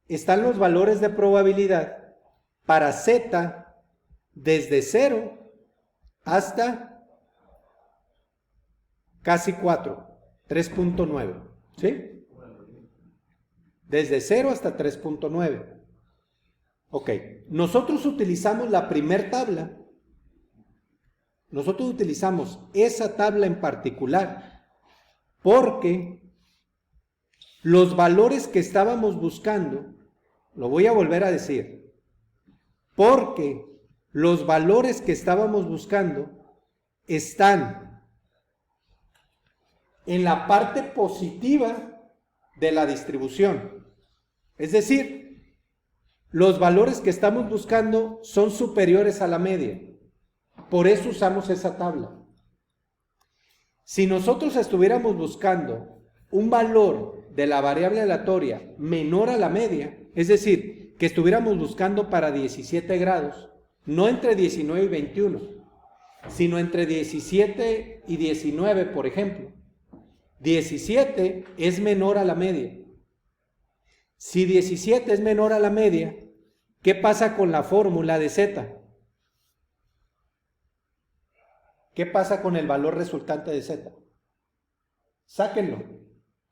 están los valores de probabilidad para z desde 0 hasta casi 4, 3.9, ¿sí? Desde 0 hasta 3.9. Ok, nosotros utilizamos la primer tabla. Nosotros utilizamos esa tabla en particular porque los valores que estábamos buscando, lo voy a volver a decir, porque los valores que estábamos buscando están en la parte positiva de la distribución. Es decir, los valores que estamos buscando son superiores a la media. Por eso usamos esa tabla. Si nosotros estuviéramos buscando un valor de la variable aleatoria menor a la media, es decir, que estuviéramos buscando para 17 grados, no entre 19 y 21, sino entre 17 y 19, por ejemplo. 17 es menor a la media. Si 17 es menor a la media, ¿qué pasa con la fórmula de z? ¿Qué pasa con el valor resultante de z? Sáquenlo.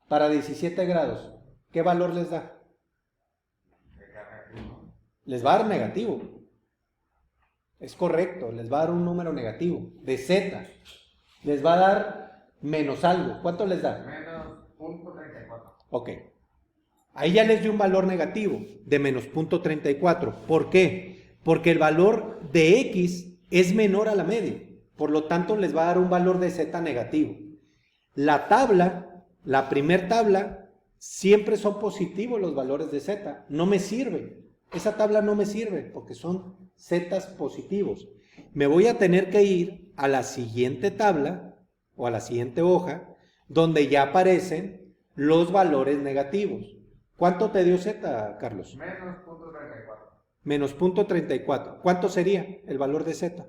Para 17 grados, ¿qué valor les da? Les va a dar negativo. Es correcto, les va a dar un número negativo. De z, les va a dar menos algo. ¿Cuánto les da? Menos .34. Ok. Ahí ya les di un valor negativo de menos 0.34. ¿Por qué? Porque el valor de X es menor a la media. Por lo tanto, les va a dar un valor de Z negativo. La tabla, la primer tabla, siempre son positivos los valores de Z. No me sirve. Esa tabla no me sirve porque son Z's positivos. Me voy a tener que ir a la siguiente tabla o a la siguiente hoja donde ya aparecen los valores negativos. ¿Cuánto te dio Z, Carlos? Menos 0.34. Menos 0.34. ¿Cuánto sería el valor de Z?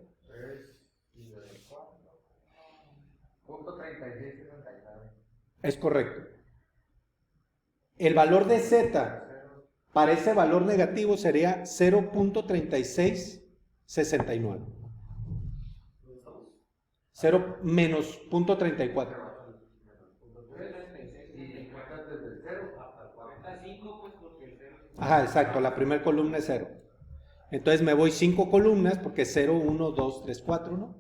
0.3669. Es correcto. El valor de Z para ese valor negativo sería 0.3669. Menos 0.34. Y cuentas desde el 0 hasta el 45, pues porque el 0. Ajá, exacto, la primera columna es 0. Entonces me voy 5 columnas porque es 0, 1, 2, 3, 4, ¿no?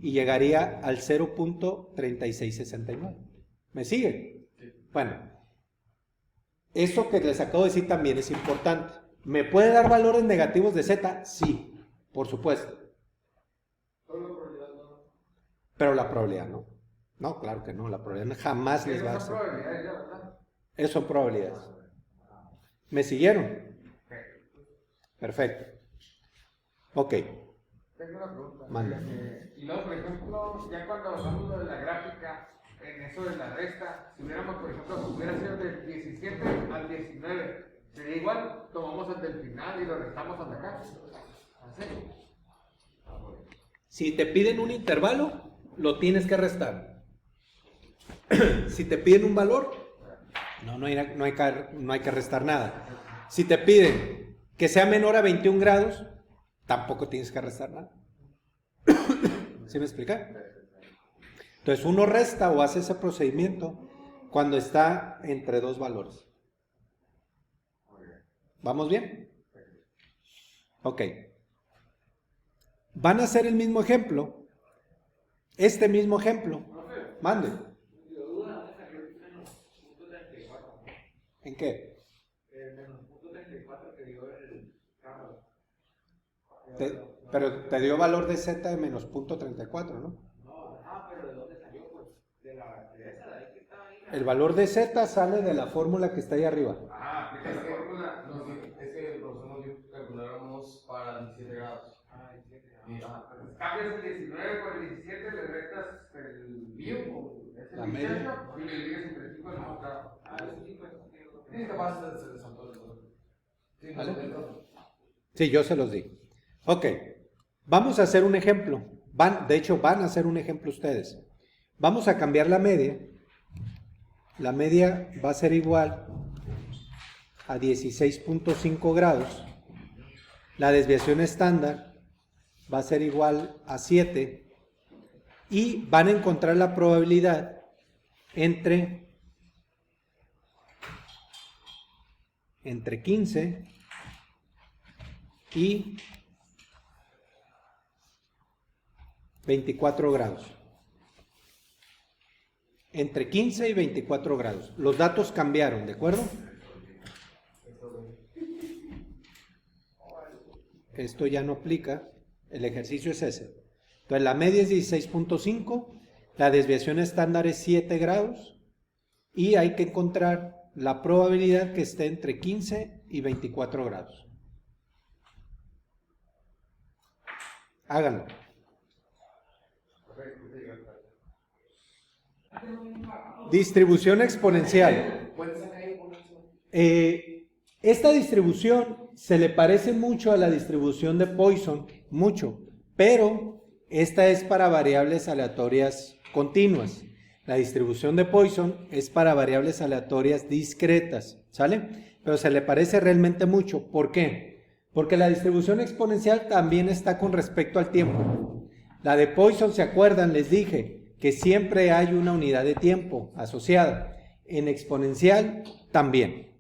Y llegaría al 0.3669. ¿Me sigue? Bueno, eso que les acabo de decir también es importante. ¿Me puede dar valores negativos de Z? Sí, por supuesto. Pero la probabilidad no. No, claro que no, la probabilidad jamás les va a Esas hacer. son probabilidades ya, ¿verdad? Esas son probabilidades. ¿Me siguieron? Perfecto. Ok. Tengo una pregunta. Manda. Y luego, por ejemplo, ya cuando usamos lo de la gráfica, en eso de la resta, si hubiéramos, por ejemplo, si hubiera sido del 17 al 19, sería igual, tomamos el del final y lo restamos hasta acá. ¿Así? Si te piden un intervalo, lo tienes que restar. Si te piden un valor, no hay que restar nada. Si te piden que sea menor a 21 grados, tampoco tienes que restar nada. ¿Sí me explica? Entonces uno resta o hace ese procedimiento cuando está entre dos valores. ¿Vamos bien? Ok. Van a hacer el mismo ejemplo. Este mismo ejemplo. Mande. ¿En qué? Menos 0.34 que dio el Carlos. Pero te dio valor de Z de menos 0.34, ¿no? No, pero ¿de dónde salió? Pues de esa, de ahí que estaba ahí. El valor de Z sale de la fórmula que está ahí arriba. Ah, aplica la fórmula. No, sí, es que el profesor nos dijo que calculáramos para 17 grados. Ah, 17. Y, ajá, Pues cambias el 19 por el 17, le restas el mío, es La el media. 18, y le divides entre 5 el más claro. Ah, eso sí, pues. sí, capaz se saltó el otro. Sí, ¿Vale? no, el otro. Sí, yo se los di. Ok, vamos a hacer un ejemplo. De hecho, van a hacer un ejemplo ustedes. Vamos a cambiar la media. La media va a ser igual a 16.5 grados. La desviación estándar va a ser igual a 7. Y van a encontrar la probabilidad entre 15 y 24 grados. Entre 15 y 24 grados. Los datos cambiaron, ¿de acuerdo? Esto ya no aplica. El ejercicio es ese. Entonces la media es 16.5, la desviación estándar es 7 grados y hay que encontrar la probabilidad que esté entre 15 y 24 grados. Háganlo. Distribución exponencial. Esta distribución se le parece mucho a la distribución de Poisson, mucho, pero esta es para variables aleatorias continuas. La distribución de Poisson es para variables aleatorias discretas, ¿sale? Pero se le parece realmente mucho. ¿Por qué? Porque la distribución exponencial también está con respecto al tiempo. La de Poisson, ¿se acuerdan? Les dije que siempre hay una unidad de tiempo asociada. En exponencial también.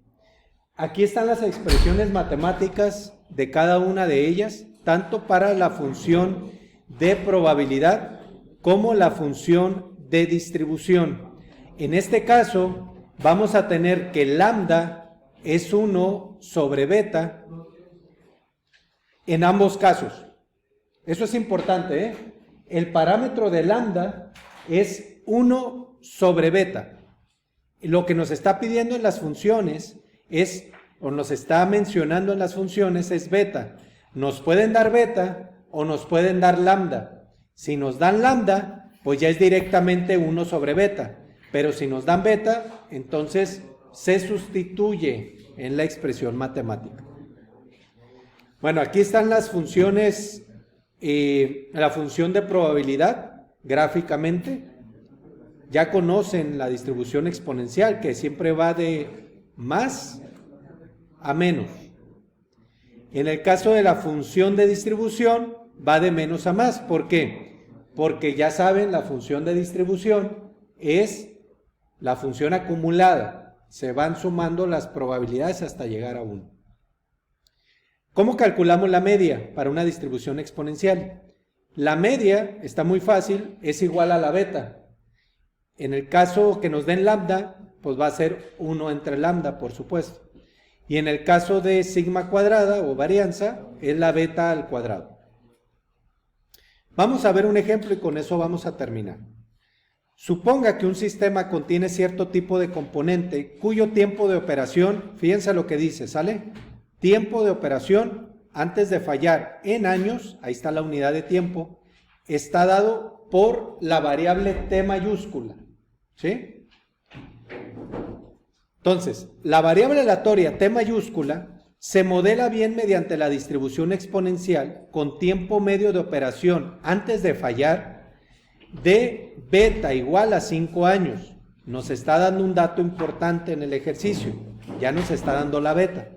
Aquí están las expresiones matemáticas de cada una de ellas, tanto para la función de probabilidad como la función de distribución. En este caso, vamos a tener que lambda es 1 sobre beta en ambos casos. Eso es importante, ¿eh? El parámetro de lambda es 1 sobre beta. Lo que nos está pidiendo en las funciones es, o nos está mencionando en las funciones es beta. Nos pueden dar beta o nos pueden dar lambda. Si nos dan lambda, pues ya es directamente 1 sobre beta. Pero si nos dan beta, entonces se sustituye en la expresión matemática. Bueno, aquí están las funciones, la función de probabilidad gráficamente. Ya conocen la distribución exponencial, que siempre va de más a menos. En el caso de la función de distribución, va de menos a más. ¿Por qué? Porque ya saben, la función de distribución es la función acumulada. Se van sumando las probabilidades hasta llegar a 1. ¿Cómo calculamos la media para una distribución exponencial? La media, está muy fácil, es igual a la beta. En el caso que nos den lambda, pues va a ser 1 entre lambda, por supuesto. Y en el caso de sigma cuadrada o varianza, es la beta al cuadrado. Vamos a ver un ejemplo y con eso vamos a terminar. Suponga que un sistema contiene cierto tipo de componente cuyo tiempo de operación, fíjense lo que dice, ¿sale? Tiempo de operación antes de fallar en años, ahí está la unidad de tiempo, está dado por la variable t mayúscula, ¿sí? Entonces, la variable aleatoria t mayúscula se modela bien mediante la distribución exponencial con tiempo medio de operación antes de fallar de beta igual a 5 años. Nos está dando un dato importante en el ejercicio, ya nos está dando la beta.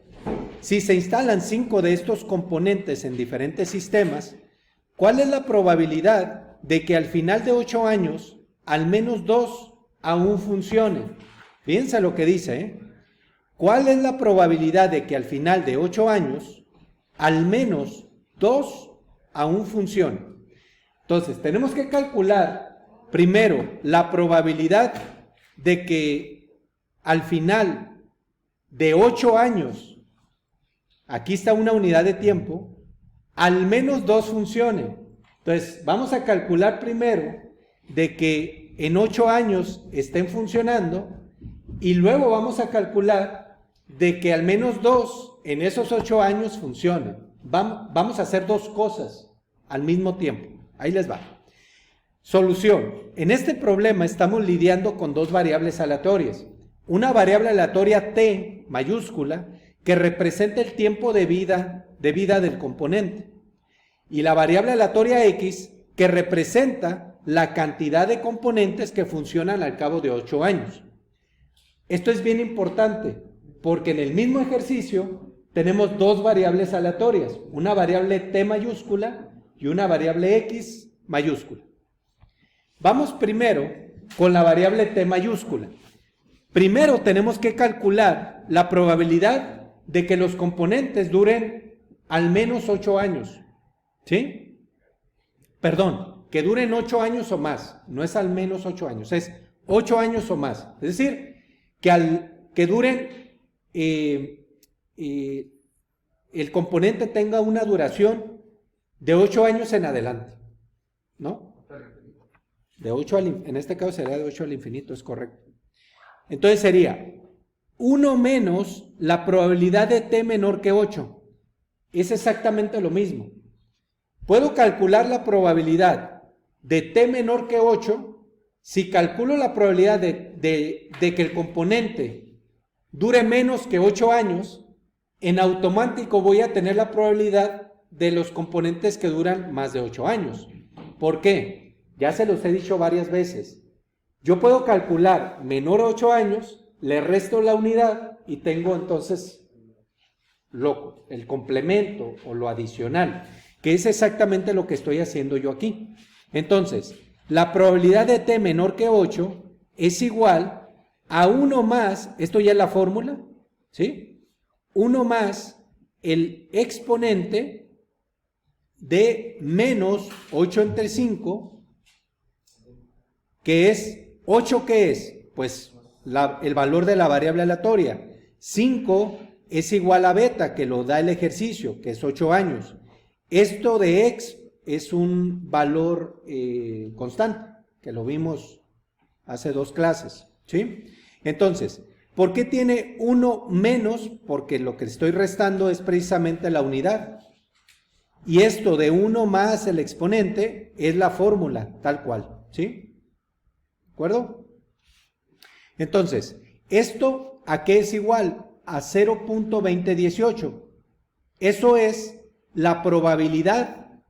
Si se instalan 5 de estos componentes en diferentes sistemas, ¿cuál es la probabilidad de que al final de 8 años al menos 2 aún funcionen? Fíjense lo que dice, ¿eh? ¿Cuál es la probabilidad de que al final de 8 años al menos 2 aún funcionen? Entonces, tenemos que calcular primero la probabilidad de que al final de 8 años, aquí está una unidad de tiempo, al menos 2 funcionen. Entonces, vamos a calcular primero de que en 8 años estén funcionando y luego vamos a calcular de que al menos 2 en esos 8 años funcionen. Vamos a hacer 2 cosas al mismo tiempo. Ahí les va. Solución. En este problema estamos lidiando con 2 variables aleatorias. Una variable aleatoria t mayúscula que representa el tiempo de vida del componente. Y la variable aleatoria x que representa la cantidad de componentes que funcionan al cabo de 8 años. Esto es bien importante porque en el mismo ejercicio tenemos 2 variables aleatorias, una variable t mayúscula y una variable x mayúscula. Vamos primero con la variable t mayúscula. Primero tenemos que calcular la probabilidad de que los componentes duren al menos 8 años, ¿sí? Perdón, que duren 8 años o más, no es al menos 8 años, es 8 años o más. Es decir, que duren, el componente tenga una duración de 8 años en adelante, ¿no? De 8 en este caso sería de 8 al infinito, es correcto. Entonces sería 1 menos la probabilidad de t menor que 8. Es exactamente lo mismo. Puedo calcular la probabilidad de t menor que 8 si calculo la probabilidad de que el componente dure menos que 8 años. En automático voy a tener la probabilidad de los componentes que duran más de 8 años. ¿Por qué? Ya se los he dicho varias veces. Yo puedo calcular menor a 8 años, le resto la unidad y tengo entonces el complemento o lo adicional, que es exactamente lo que estoy haciendo yo aquí. Entonces, la probabilidad de t menor que 8 es igual a 1 más, esto ya es la fórmula, ¿sí? 1 más el exponente de menos 8 entre 5, que es 8, ¿qué es? Pues el valor de la variable aleatoria. 5 es igual a beta, que lo da el ejercicio, que es 8 años. Esto de x es un valor constante, que lo vimos hace 2 clases, ¿sí? Entonces, ¿por qué tiene 1 menos? Porque lo que estoy restando es precisamente la unidad. Y esto de 1 más el exponente es la fórmula, tal cual, ¿sí? ¿De acuerdo? Entonces, ¿esto a qué es igual? A 0.2018. Eso es la probabilidad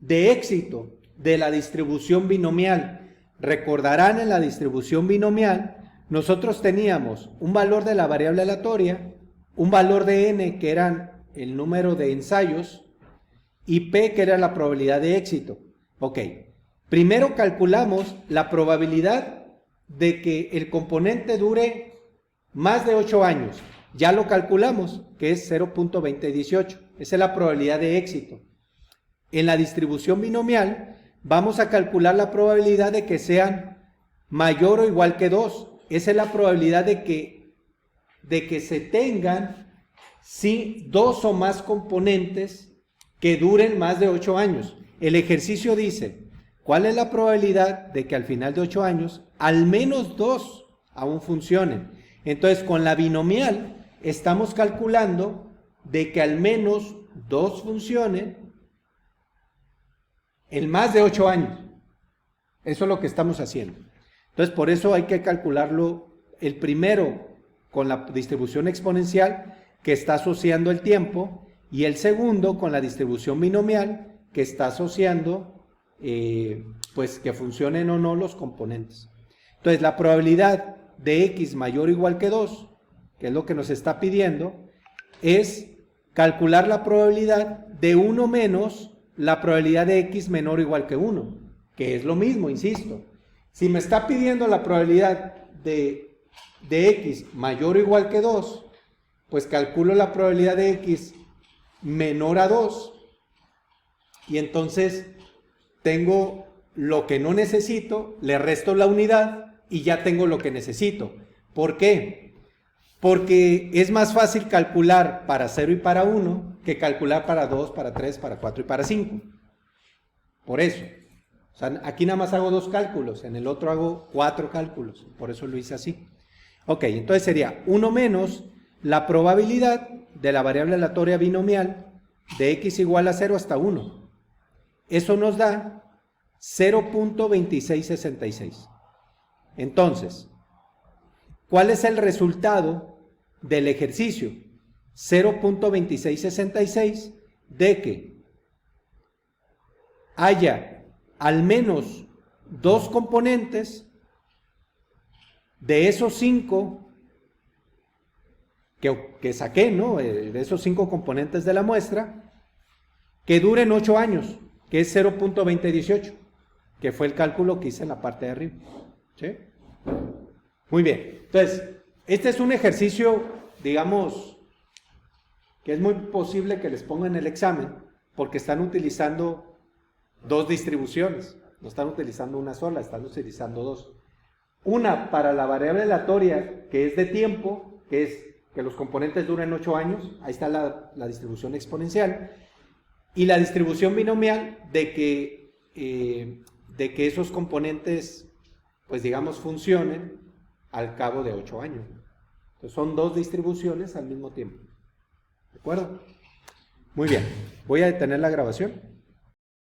de éxito de la distribución binomial. Recordarán, en la distribución binomial nosotros teníamos un valor de la variable aleatoria, un valor de n, que eran el número de ensayos, y p, que era la probabilidad de éxito. Ok, primero calculamos la probabilidad de que el componente dure más de 8 años. Ya lo calculamos, que es 0.2018. Esa es la probabilidad de éxito. En la distribución binomial vamos a calcular la probabilidad de que sean mayor o igual que 2. Esa es la probabilidad de que se tengan 2 o más componentes que duren más de 8 años. El ejercicio dice, ¿cuál es la probabilidad de que al final de 8 años al menos 2 aún funcionen? Entonces, con la binomial estamos calculando de que al menos 2 funcionen en más de 8 años. Eso es lo que estamos haciendo. Entonces, por eso hay que calcularlo el primero con la distribución exponencial, que está asociando el tiempo, y el segundo con la distribución binomial, que está asociando pues que funcionen o no los componentes. Entonces, la probabilidad de x mayor o igual que 2, que es lo que nos está pidiendo, es calcular la probabilidad de 1 menos la probabilidad de x menor o igual que 1, que es lo mismo, insisto. Si me está pidiendo la probabilidad de x mayor o igual que 2, pues calculo la probabilidad de x menor a 2, y entonces tengo lo que no necesito, le resto la unidad y ya tengo lo que necesito. ¿Por qué? Porque es más fácil calcular para 0 y para 1 que calcular para 2, para 3, para 4 y para 5. Por eso. O sea, aquí nada más hago 2 cálculos, en el otro hago 4 cálculos. Por eso lo hice así. Ok, entonces sería 1 menos la probabilidad de la variable aleatoria binomial de x igual a 0 hasta 1. Eso nos da 0.2666. Entonces, ¿cuál es el resultado del ejercicio? 0.2666 de que haya al menos 2 componentes de esos 5 que saqué, ¿no? De esos 5 componentes de la muestra, que duren 8 años, que es 0.2018, que fue el cálculo que hice en la parte de arriba. ¿Sí? Muy bien. Entonces, este es un ejercicio, digamos, que es muy posible que les ponga en el examen, porque están utilizando 2 distribuciones. No están utilizando una sola, están utilizando 2. Una para la variable aleatoria, que es de tiempo, que es que los componentes duren 8 años. Ahí está la distribución exponencial. Y la distribución binomial de que esos componentes, pues digamos, funcionen al cabo de 8 años. Entonces son 2 distribuciones al mismo tiempo. ¿De acuerdo? Muy bien. Voy a detener la grabación.